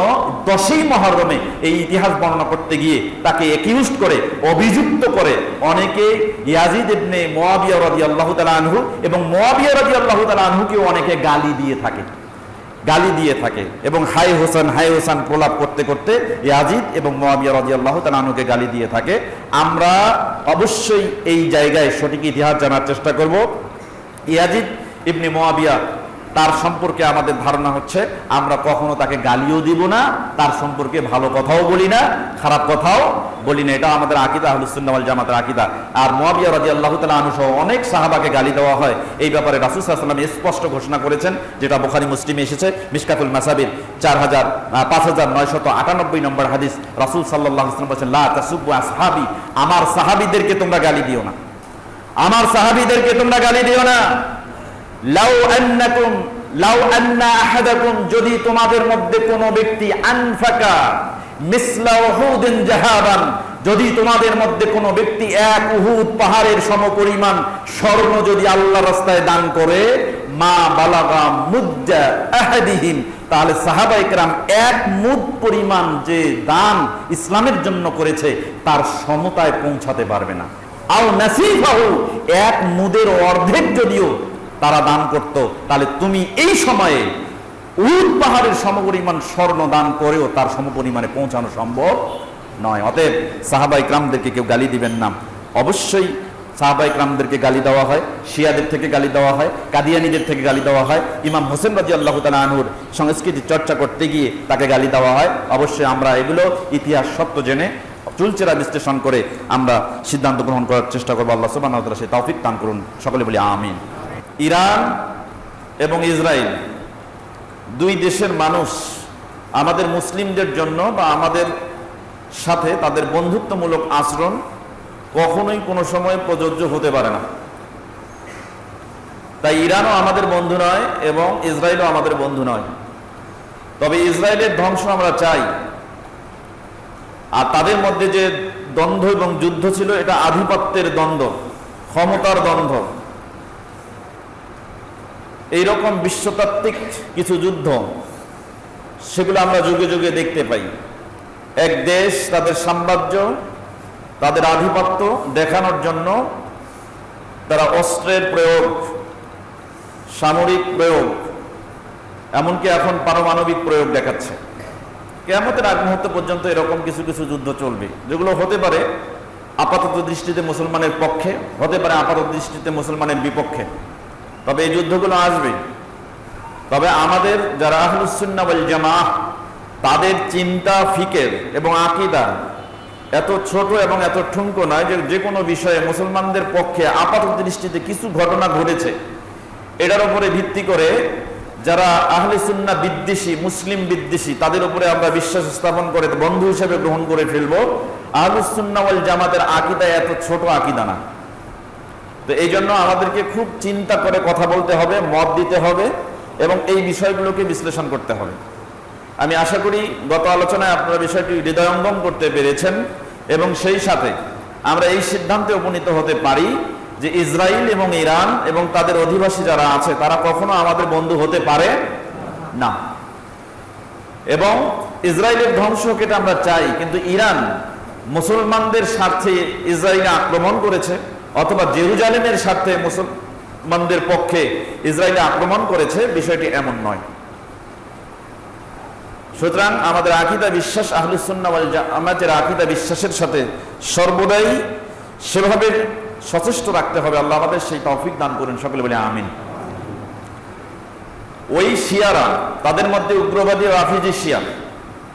10ই মুহররমে এই ইতিহাস বর্ণনা করতে গিয়ে তাকে একিউজড করে, অভিযুক্ত করে অনেকে ইয়াজিদ ইবনে মুয়াবিয়া রাদিয়াল্লাহু তাআলা আনহু এবং মুয়াবিয়া রাদিয়াল্লাহু তাআলা আনহুকেও অনেকে গালি দিয়ে থাকে এবং হাই হোসেন প্রলাপ করতে করতে ইয়াজিদ এবং মুয়াবিয়া রাদিয়াল্লাহু তাআলা আনহুকে গালি দিয়ে থাকে। আমরা অবশ্যই এই জায়গায় সঠিক ইতিহাস জানার চেষ্টা করব। ইয়াজিদ ইবনে মুয়াবিয়া তার সম্পর্কে আমাদের ধারণা হচ্ছে আমরা কখনো তাকে গালিও দিব না, তার সম্পর্কে ভালো কথাও বলি না, খারাপ কথাও বলি না, এটা আমাদের আকীদা আহলুস সুন্নাহ ওয়াল জামাতের আকীদা। আর মুয়াবিয়া রাদিয়াল্লাহু তাআলা আনহু সহ অনেক সাহাবাকে গালি দেওয়া হয়, এই ব্যাপারে রাসূল সাল্লাল্লাহু আলাইহি ওয়াসাল্লাম স্পষ্ট ঘোষণা করেছেন, যেটা বুখারী মুসলিমে এসেছে, মিশকাতুল মাসাবির 5998 নম্বর হাদিস। রাসূল সাল্লাল্লাহু আলাইহি ওয়াসাল্লাম বলেছেন, লা তাসুব্বু আসহাবি, আমার সাহাবীদেরকে তোমরা গালি দিও না, আমার সাহাবীদেরকে তোমরা গালি দিও না। লাউ আন্না আহাদাকুম, যদি তোমাদের মধ্যে কোনো ব্যক্তি আনফাকা মিসলা উহুদিন যাহাবান, যদি তোমাদের মধ্যে কোনো ব্যক্তি এক উহুদ পাহাড়ের সমপরিমাণ স্বর্ণ যদি আল্লাহর রাস্তায় দান করে, মা বালাগা মুদ্দা আহাদিহিম, তাহলে সাহাবায়ে কেরাম এক মুদ পরিমাণ যে দান ইসলামের জন্য করেছে তার সমতায় পৌঁছাতে পারবে না। আও নাসিফাহু, এক মুদের অর্ধেক যদিও তারা দান করত, তাহলে তুমি এই সময়ে উহুদ পাহাড়ের সমপরিমাণ স্বর্ণ দান করেও তার সমপরিমাণে পৌঁছানো সম্ভব নয়। অতএব সাহাবায়ে কেরামদেরকে কেউ গালি দিবেন না। অবশ্যই সাহাবায়ে কেরামদেরকে গালি দেওয়া হয়, শিয়াদের থেকে গালি দেওয়া হয়, কাদিয়ানীদের থেকে গালি দেওয়া হয়, ইমাম হোসেন রাদিয়াল্লাহু তাআলা আনহুর সংস্কৃতি চর্চা করতে গিয়ে তাকে গালি দেওয়া হয়। অবশ্যই আমরা এগুলো ইতিহাস সত্য জেনে চুলচেরা বিশ্লেষণ করে আমরা সিদ্ধান্ত গ্রহণ করার চেষ্টা করবো। আল্লাহ সুবহানাহু ওয়া তাআলা সেই তৌফিক দান করুন, সকলে বলি আমিন। ইরান এবং ইসরায়েল দুই দেশের মানুষ আমাদের মুসলিমদের জন্য বা আমাদের সাথে তাদের বন্ধুত্বমূলক আচরণ কখনোই কোনো সময় প্রযোজ্য হতে পারে না। তাই ইরানও আমাদের বন্ধু নয় এবং ইসরায়েলও আমাদের বন্ধু নয়। তবে ইসরায়েলের ধ্বংস আমরা চাই। আর তাদের মধ্যে যে দ্বন্দ্ব এবং যুদ্ধ ছিল, এটা আধিপত্যের দ্বন্দ্ব, ক্ষমতার দ্বন্দ্ব। এইরকম বিশ্বতাত্ত্বিক কিছু যুদ্ধ, সেগুলো আমরা যুগে যুগে দেখতে পাই। এক দেশ তাদের সাম্রাজ্য, তাদের আধিপত্য দেখানোর জন্য তারা অস্ত্রের প্রয়োগ, সামরিক প্রয়োগ, এমনকি এখন পারমাণবিক প্রয়োগ দেখাচ্ছে। কিয়ামতের আগ মুহূর্ত পর্যন্ত এরকম কিছু কিছু যুদ্ধ চলবে, যেগুলো হতে পারে আপাতত দৃষ্টিতে মুসলমানের পক্ষে, হতে পারে আপাতত দৃষ্টিতে মুসলমানের বিপক্ষে, তবে এই যুদ্ধগুলো আসবে। তবে আমাদের যারা আহলুস সুন্নাহ ওয়াল জামাআহ, তাদের চিন্তা, ফিকের এবং আকীদা এত ছোট এবং এত ঠুনকো নয় যে যে কোনো বিষয়ে মুসলমানদের পক্ষে আপাতত দৃষ্টিতে কিছু ঘটনা ঘটেছে, এটার উপরে ভিত্তি করে যারা আহলে সুন্নাহ বিদ্বেষী, মুসলিম বিদ্বেষী, তাদের উপরে আমরা বিশ্বাস স্থাপন করে বন্ধু হিসেবে গ্রহণ করে ফেলবো। আহলুস সুন্নাহ ওয়াল জামাতের আকীদা এত ছোট আকীদা না। তো এই জন্য আমাদেরকে খুব চিন্তা করে কথা বলতে হবে, মত দিতে হবে এবং এই বিষয়গুলোকে বিশ্লেষণ করতে হবে। আমি আশা করি গত আলোচনায় আপনারা বিষয়টি হৃদয়ঙ্গম করতে পেরেছেন এবং সেই সাথে আমরা এই সিদ্ধান্তে উপনীত হতে পারি যে ইসরায়েল এবং ইরান এবং তাদের অধিবাসী যারা আছে তারা কখনো আমাদের বন্ধু হতে পারে না। এবং ইসরায়েলের ধ্বংসকে এটা আমরা চাই, কিন্তু ইরান মুসলমানদের স্বার্থে ইসরায়েলে আক্রমণ করেছে অথবা জেরুজালেমের স্বার্থে মুসলমানদের পক্ষে ইসরায়েলে আক্রমণ করেছে, বিষয়টি এমন নয়। সুতরাং আমাদের আকীদা বিশ্বাস, আহলুস সুন্নাহ ওয়াল জামাতের আকীদা বিশ্বাসের সাথে সর্বদাই সেভাবে সচেষ্ট রাখতে হবে। আল্লাহ আমাদের সেই তৌফিক দান করুন, সকলে বলে আমিন। ওই শিয়ারা, তাদের মধ্যে উগ্রবাদী রাফিজি শিয়া,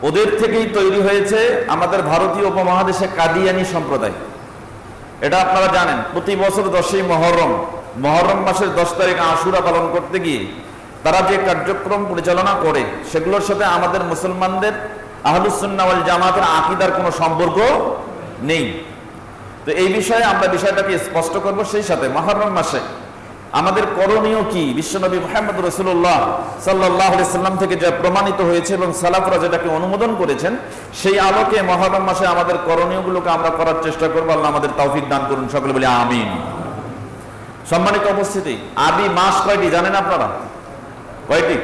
ওদের থেকেই তৈরি হয়েছে আমাদের ভারতীয় উপমহাদেশে কাদিয়ানি সম্প্রদায়। এটা আপনারা জানেন, প্রতি বছর 10ই মহরম মাসের 10 তারিখ আশুরা পালন করতে গিয়ে তারা যে কার্যক্রম পরিচালনা করে সেগুলোর সাথে আমাদের মুসলমানদের আহলুস সুন্নাহ ওয়াল জামাতের আকীদার কোনো সম্পর্ক নেই। তো এই বিষয়ে আমরা বিষয়টাকে স্পষ্ট করব। সেই সাথে মুহররম মাসে আমাদের করণীয় কি, বিশ্বনবী মুহাম্মদ রাসূলুল্লাহ সাল্লাল্লাহু আলাইহি সাল্লাম থেকে যা প্রমাণিত হয়েছে এবং সালাফরা যেটাকে অনুমোদন করেছেন, সেই আলোকে মুহররম মাসে আমাদের করণীয়গুলোকে আমরা করার চেষ্টা করব। আল্লাহ আমাদের তৌফিক দান করুন, সকলে বলি আমিন। সম্মানিত উপস্থিতি, আরবি মাস কয়টি জানেন আপনারা? কয়টি?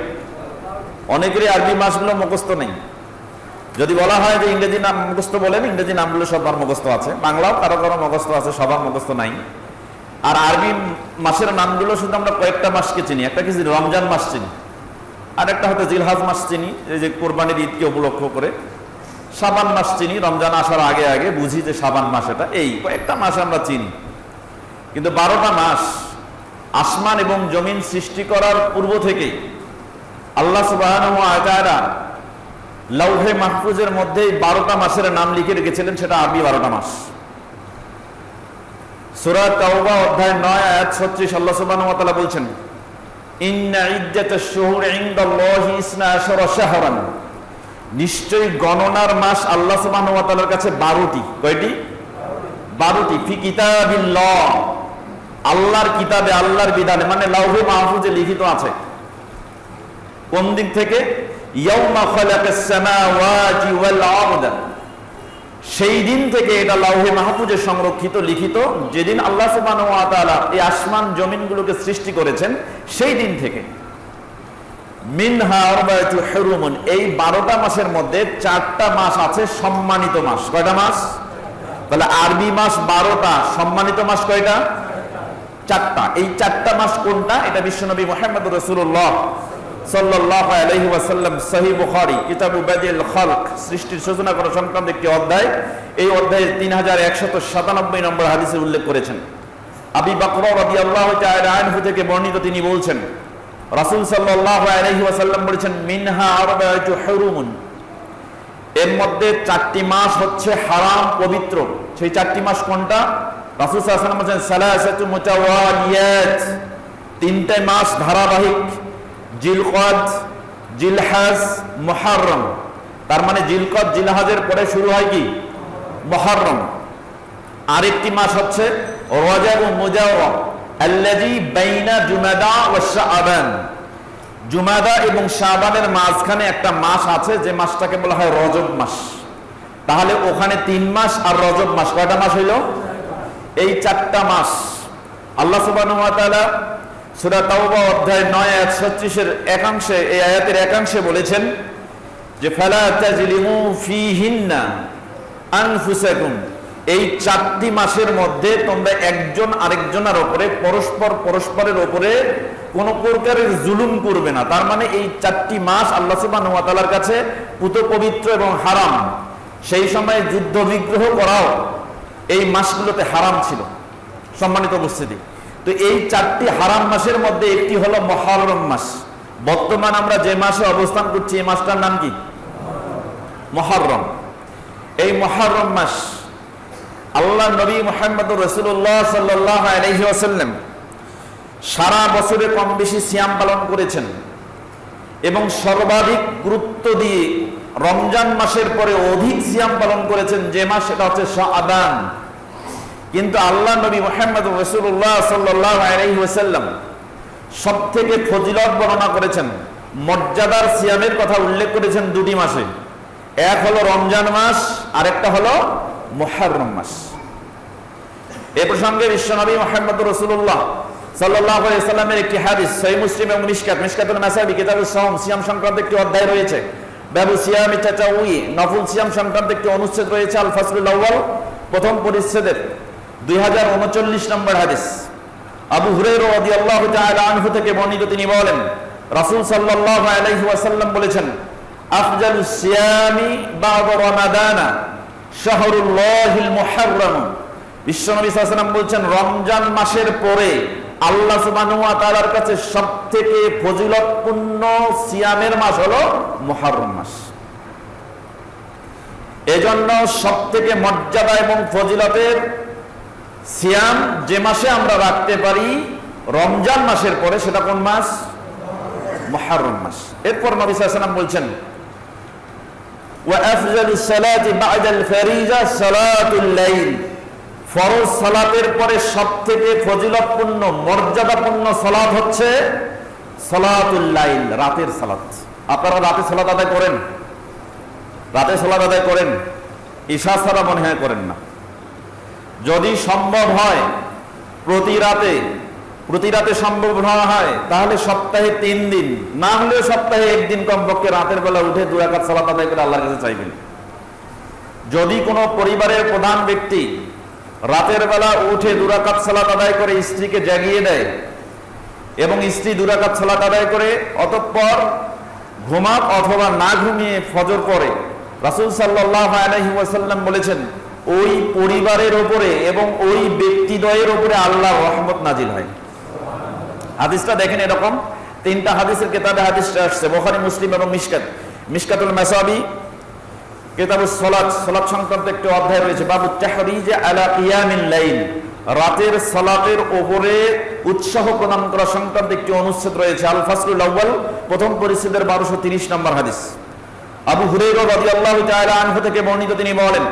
অনেকেরই আরবি মাসগুলো মুখস্থ নেই। যদি বলা হয় যে ইংরেজি নাম মুখস্থ বলেন, ইংরেজি নামগুলো সবার মুখস্থ আছে, বাংলাও কারো কারো মুখস্থ আছে, সবার মুখস্থ নাই। আর আরবি মাসের নামগুলো শুধু আমরা কয়েকটা মাসকে চিনি। একটা কি রমজান মাস চিনি, আর একটা হয়তো জিলহজ মাস চিনি, এই যে কোরবানির ঈদকে উপলক্ষ করে। শাবান মাস চিনি, রমজান আসার আগে আগে বুঝি যে শাবান মাস, এটা এই কয়েকটা মাস আমরা চিনি। কিন্তু 12টা মাস আসমান এবং জমিন সৃষ্টি করার পূর্ব থেকেই আল্লাহ সুবহানাহু ওয়া তাআলা লাউহে মাহফুজের মধ্যে 12টা মাসের নাম লিখে রেখেছিলেন, সেটা আরবি 12টা মাস। সূরা তাওবা অধ্যায় 9 আয়াত 36 আল্লাহ সুবহানাহু ওয়া তাআলা বলছেন, ইন্না ইদ্দাতাশ শুহুরি ইনদাল্লাহি 12 শাহরান, নিশ্চয়ই গণনার মাস আল্লাহ সুবহানাহু ওয়া তাআলার কাছে 12টি। কয়টি? 12টি। ফি কিতাবিল্লাহ, আল্লাহর কিতাবে, আল্লাহর বিধানে, মানে লাউহে মাহফুজে লিখিত আছে। কোন দিক থেকে? ইয়াউমা খালাকাস সামাওয়াতি ওয়াল আরদ, সেই দিন থেকে এটা লাউহে মাহফুজে সংরক্ষিত, লিখিত, যেদিন আল্লাহ সুবহানাহু ওয়া তাআলা এই আসমান জমিনগুলোকে সৃষ্টি করেছেন সেই দিন থেকে। মিনহা আরবাতু হুরুমুন, এই 12টা মাসের মধ্যে 4টা মাস আছে সম্মানিত মাস। কয়টা মাস? তাহলে আরবি মাস 12টা, সম্মানিত মাস কয়টা? 4টা। এই 4টা মাস কোনটা? এটা বিশ্বনবী মুহাম্মদ রাসূলুল্লাহ সাল্লাল্লাহু আলাইহি ওয়াসাল্লাম সহিহ বুখারী কিতাবু বাদিল খালক, সৃষ্টির সূচনা করা সংক্রান্ত একটি অধ্যায়, এই অধ্যায়ের 3197 নম্বর হাদিসে উল্লেখ করেছেন। আবু বকর রাদিয়াল্লাহু তাআলা আনহু থেকে বর্ণিত, তিনি বলছেন রাসূল সাল্লাল্লাহু আলাইহি ওয়াসাল্লাম বলেছেন, মিনহা আরবাতু হুরুমুন, এর মধ্যে 4টি মাস হচ্ছে হারাম, পবিত্র। সেই 4টি মাস কোনটা? রাসূল সাল্লাল্লাহু আলাইহি ওয়াসাল্লাম বলেছেন, সালাসাতু মুতাওয়ালিয়াত, 3টে মাস ধারাবাহিক, জিলকদ, জিলহজ, মুহররম। তার মানে জিলকদ জিলহজের পরে শুরু হয় কি? মুহররম। আরেকটি মাস হচ্ছে রজব ও মুজাওয়ার, আল্লাযী বাইনা জুমাদা ওয়া শাবান, জুমাদা এবং শাবানের মাঝখানে একটা মাস আছে, যে মাসটাকে বলা হয় রজব মাস। তাহলে ওখানে 3 মাস আর রজব মাস, কয়টা মাস হইল? এই 4টা মাস আল্লাহ সুবহানাহু ওয়া তাআলা সূরা তাওবা অধ্যায় 9 আয়াত 36 এর একাংশে, এই আয়াতের একাংশে বলেছেন যে ফালা তাজলিমু ফীহিন্না আনফুসাকুম, এই 4টি মাসের মধ্যে তোমরা একজন আরেকজনের উপরে পরস্পরের উপরে কোন প্রকারের জুলুম করবে না। তার মানে এই 4টি মাস আল্লাহ সুবহানাহু ওয়া তাআলার কাছে পুত পবিত্র এবং হারাম। সেই সময় যুদ্ধ বিগ্রহ করাও এই মাসগুলোতে হারাম ছিল। সম্মানিত উপস্থিতি, তো এই 4টি হারাম মাসের মধ্যে একটি হলো মুহররম মাস। বর্তমান আমরা যে মাসে অবস্থান করছি এই মাসটার নাম কি? মুহররম। এই মুহররম মাস আল্লাহ নবী মুহাম্মদুর রাসূলুল্লাহ সাল্লাল্লাহু আলাইহি ওয়াসাল্লাম সারা বছরে কম বেশি সিয়াম পালন করেছেন এবং সর্বাধিক গুরুত্ব দিয়ে রমজান মাসের পরে অধিক সিয়াম পালন করেছেন যে মাস, সেটা হচ্ছে শাবান। কিন্তু আল্লাহ নবী মুহাম্মদুর রাসূলুল্লাহ সাল্লাল্লাহু আলাইহি ওয়াসাল্লাম সবথেকে ফজিলত বর্ণনা করেছেন, মর্যাদার সিয়ামের কথা উল্লেখ করেছেন 2টি মাসে। এক হলো রমজান মাস, আরেকটা হলো মুহররম মাস। এই প্রসঙ্গে বিশ্বনবী মুহাম্মদুর রাসূলুল্লাহ সাল্লাল্লাহু আলাইহি ওয়াসাল্লামের একটি হাদিস সহিহ মুসলিম এবং মিশকাতুল মাসাবি কিতাবুস সাওম, সিয়াম সংক্রান্ত একটি অধ্যায় রয়েছে। বাবু সিয়ামি তাতাউই, নফল সিয়াম সংক্রান্ত একটি অনুচ্ছেদ রয়েছে আল ফাসলুল আউয়াল, প্রথম পরিচ্ছেদের 2039 নম্বর হাদিস। আবু হুরায়রা রাদিয়াল্লাহু তাআলা আনহু থেকে বর্ণিত, তিনি বলেন রাসূল সাল্লাল্লাহু আলাইহি ওয়াসাল্লাম বলেছেন, আফজালুস সিয়ামি বা'দা রমাদানা শাহরুল্লাহিল মুহররম। বিশ্বনবী সাল্লাল্লাহু আলাইহি ওয়াসাল্লাম বলেছেন, রমজান মাসের পরে আল্লাহ সুবহানাহু ওয়া তাআলার কাছে সবথেকে ফজিলতপূর্ণ সিয়ামের মাস হলো মুহররম মাস। এজন্য সবথেকে মর্যাদা এবং ফজিলতের সিয়াম যে মাসে আমরা রাখতে পারি রমজান মাসের পরে, সেটা কোন মাস? মুহররম মাস। এরপর নবী সাল্লাল্লাহু আলাইহি ওয়াসাল্লাম বলছেন, ওয়া আফজালুস সালাতি বা'দাল ফারিজা সালাতুল লাইল, ফরজ সালাতের পরে সবথেকে ফজিলতপূর্ণ মর্যাদাপূর্ণ সালাত হচ্ছে সালাতুল লাইল, রাতের সালাত। আপনারা রাতে সালাত আদায় করেন? রাতে সালাত আদায় করেন? ঈশা ছাড়া মনে হয় করেন না। যদি সম্ভব হয় প্রতি রাতে সম্ভব না হয় তাহলে সপ্তাহে 3 দিন, না হলেও সপ্তাহে 1 দিন কমপক্ষে রাতের বেলা উঠে 2 রাকাত সালাত আদায় করে আল্লাহর কাছে চাইবেন। যদি কোনো পরিবারের প্রধান ব্যক্তি রাতের বেলা উঠে 2 রাকাত সালাত আদায় করে স্ত্রীকে জাগিয়ে দেয় এবং স্ত্রী 2 রাকাত সালাত আদায় করে অতঃপর ঘুমাক অথবা না ঘুমিয়ে ফজর পড়ে, রাসূল সাল্লাল্লাহু আলাইহি ওয়াসাল্লাম বলেছেন ওই পরিবারের উপরে এবং ওই ব্যক্তিদ্বয়ের উপরে আল্লাহর রহমত নাজিল হয়। হাদিসটা দেখেন, এরকম 3টা হাদিসের কিতাবে হাদিসটা আসছে, বুখারী, মুসলিম এবং মিশকাতুল মাসাবি কিতাবুস সালাত, সালাত সংক্রান্ত একটি অধ্যায় রয়েছে বাবু তাহরিজ আলা কিয়ামিল লাইল, রাতের সালাতের উপরে উৎসাহ প্রদান করা সংক্রান্ত একটি অনুচ্ছেদ রয়েছে আল ফাসলুল আউয়াল, প্রথম পরিচ্ছেদের 1230 নম্বর হাদিস। আবু হুরায়রা রাদিয়াল্লাহু তাআলা আনহু থেকে বর্ণিত, তিনি বলেন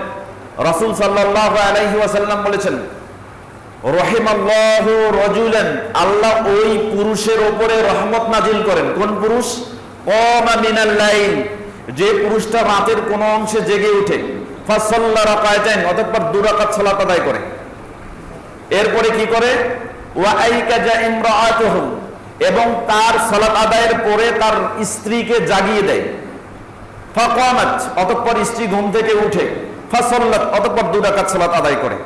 রাসূল সাল্লাল্লাহু আলাইহি ওয়াসাল্লাম বলেছেন, রহিমাল্লাহু রাজুলান, আল্লাহ ওই পুরুষের উপরে রহমত নাজিল করেন। কোন পুরুষ? ক্বামা মিনাল লাইল, যে পুরুষটা রাতের কোন অংশে জেগে উঠে, ফাসাল্লা রাকাতাইন, অতঃপর 2 রাকাত সালাত আদায় করে। এরপরে কি করে? ওয়া আইকাজা ইমরাআতুহু, এবং তার সালাত আদায়ের পরে তার স্ত্রীকে জাগিয়ে দেয়। ফাকামাত, অতঃপর স্ত্রী ঘুম থেকে উঠে, ফাসাল্লাত, অতঃপর 2 রাকাত সালাত আদায় করে।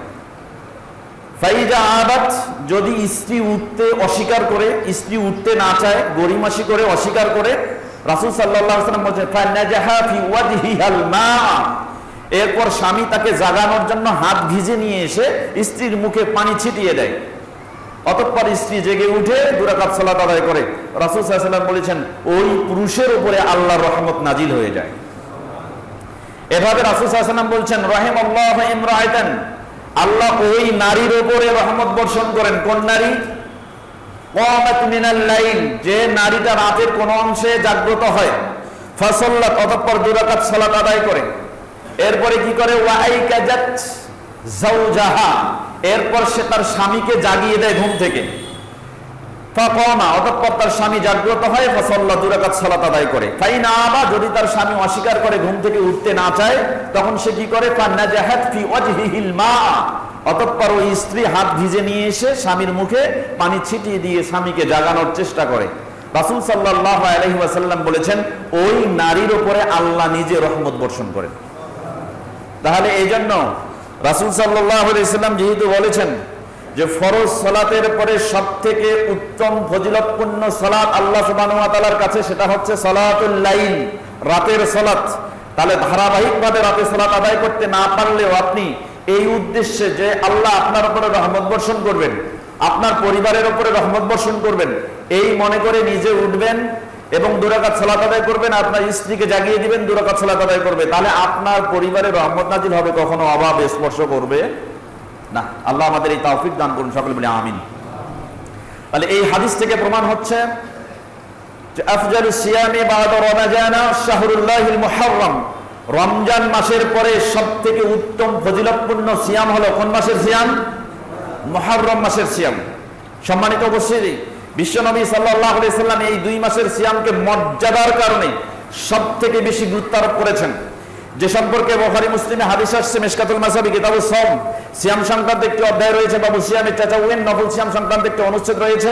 ফাইজা আবাত, যদি স্ত্রী উঠতে অস্বীকার করে, স্ত্রী উঠতে না চায়, গরিমাসি করে অস্বীকার করে, রাসূল সাল্লাল্লাহু আলাইহি ওয়াসাল্লাম বলেন ফানাজাহা ফি ওয়াজহিহাল মা, এরপর স্বামী তাকে জাগানোর জন্য হাত ভিজে নিয়ে এসে স্ত্রীর মুখে পানি ছিটিয়ে দেয়। অতঃপর স্ত্রী জেগে উঠে 2 রাকাত সালাত আদায় করে। রাসূল সাল্লাল্লাহু আলাইহি ওয়াসাল্লাম বলেছেন ওই পুরুষের উপরে আল্লাহর রহমত নাজিল হয়ে যায়। এভাবে রাসূল সাল্লাল্লাহু আলাইহি ওয়াসাল্লাম বলছেন রাহিমাল্লাহু ইমরাআতান, আল্লাহ ওই নারীর উপরে রহমত বর্ষণ করেন। কোন নারী? ক্বামাত মিনাল লাইল, যে নারীটা রাতের কোন অংশে জাগ্রত হয়, ফাসাল্লাত, অতঃপর 2 রাকাত সালাত আদায় করে। এরপরে কি করে? ওয়া আইকাজাত যাওজাহা, এরপর সে তার স্বামীকে জাগিয়ে দেয় ঘুম থেকে। ফাকামা, অতঃপর তার স্বামী জাগ্রত হয়, ফাসাল্লা, 2 রাকাত সালাত আদায় করে। ফাইন আবা, যদি তার স্বামী অস্বীকার করে, ঘুম থেকে উঠতে না চায়, তখন সে কি করে? ফানাজাহাত ফি ওয়াজহিহিল মা, অতঃপর ওই স্ত্রী হাত ভিজে নিয়ে এসে স্বামীর মুখে পানি ছিটিয়ে দিয়ে স্বামীকে জাগানোর চেষ্টা করে। রাসূল সাল্লাল্লাহু আলাইহি ওয়াসাল্লাম বলেছেন, ওই নারীর উপরে আল্লাহ নিজে রহমত বর্ষণ করেন। তাহলে এই জন্য রাসূল সাল্লাল্লাহু আলাইহি ওয়াসাল্লাম যেহেতু বলেছেন যে ফরজ সালাতের পরে সবথেকে উত্তম ফজিলতপূর্ণ সালাত আল্লাহ সুবহানাহু ওয়া তাআলার কাছে সেটা হচ্ছে সালাতুল লাইল, রাতের সালাত। তাহলে ধারাবাহিকভাবে রাতে সালাত আদায় করতে না পারলেও আপনি এই উদ্দেশ্যে যে আল্লাহ আপনার উপরে রহমত বর্ষণ করবেন, আপনার পরিবারের উপরে রহমত বর্ষণ করবেন, এই মনে করে নিজে উঠবেন এবং 2 রাকাত সালাত আদায় করবেন, আপনার স্ত্রীকে জাগিয়ে দিবেন, 2 রাকাত সালাত আদায় করবে, তাহলে আপনার পরিবারে রহমত নাজিল হবে, কখনো অভাব স্পর্শ করবে না। আল্লাহ আমাদের এই তৌফিক দান করুন, সকলে বলি আমিন। তাহলে এই হাদিস থেকে প্রমাণ হচ্ছে যে আফজালুস সিয়ামি বা'দা রমাজান শাহরুল্লাহিল মুহাররম, রমজান মাসের পরে সবথেকে উত্তম ফজিলতপূর্ণ সিয়াম হলো কোন মাসের সিয়াম? মুহররম মাসের সিয়াম। সম্মানিত উপস্থিতি, বিশ্বনবী সাল্লাল্লাহু আলাইহি সাল্লাম এই 2 মাসের সিয়ামকে মর্যাদার কারণে সবথেকে বেশি গুরুত্ব আরোপ করেছেন, যে সম্পর্কে বুখারী মুসলিমে হাদিস আসছে। মিশকাতুল মাসাবি কিতাবুস সাওম, সিয়াম সংক্রান্ত একটি অধ্যায় রয়েছে, বাবু সিয়ামের তাতাউন, নফল সিয়াম সংক্রান্ত একটি অনুচ্ছেদ রয়েছে।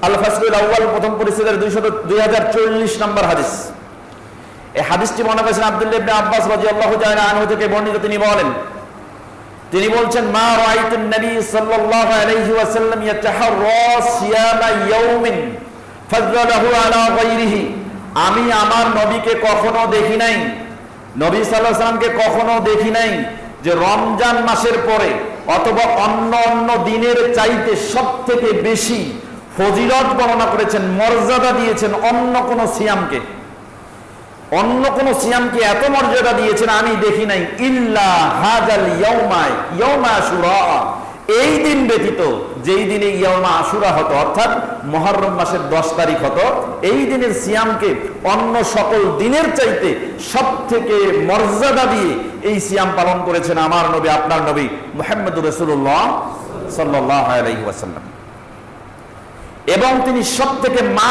আল ফাসলুল আউয়াল, প্রথম পরিচ্ছেদের 2040 নম্বর হাদিস। এই হাদিসটি বর্ণনা করেছেন আব্দুল্লাহ ইবনে আব্বাস রাদিয়াল্লাহু তাআলা আনহু থেকে বর্ণিত। তিনি বলছেন, মা রাআইতুন নবী সাল্লাল্লাহু আলাইহি ওয়াসাল্লাম ইয়াতাহাররা সিয়ামা ইয়াউমিন ফাযলাহু আলা গায়রিহি, আমি আমার নবীকে কখনো দেখি নাই, নবী সাল্লাল্লাহু আলাইহি ওয়াসাল্লামকে কখনো দেখি নাই যে রমজান মাসের পরে অথবা অন্য দিনের চাইতে সবথেকে বেশি ফজিলত বর্ণনা করেছেন, মর্যাদা দিয়েছেন অন্য কোন সিয়ামকে, অন্য কোন সিয়ামকে এত মর্যাদা দিয়েছেন আমি দেখি নাই, ইল্লা হাজাল ইয়াউমা আশুরা, এই দিন ব্যতীত যেই দিনে ইয়াউমা আশুরা হতো, অর্থাৎ মুহররম মাসের 10 তারিখ হতো, এই দিনের সিয়ামকে অন্য সকল দিনের চাইতে সবথেকে মর্যাদা দিয়ে এই সিয়াম পালন করেছেন আমার নবী, আপনার নবী মুহাম্মদুর রাসূলুল্লাহ সাল্লাল্লাহু আলাইহি ওয়াসাল্লাম। এবং তিনি সবথেকে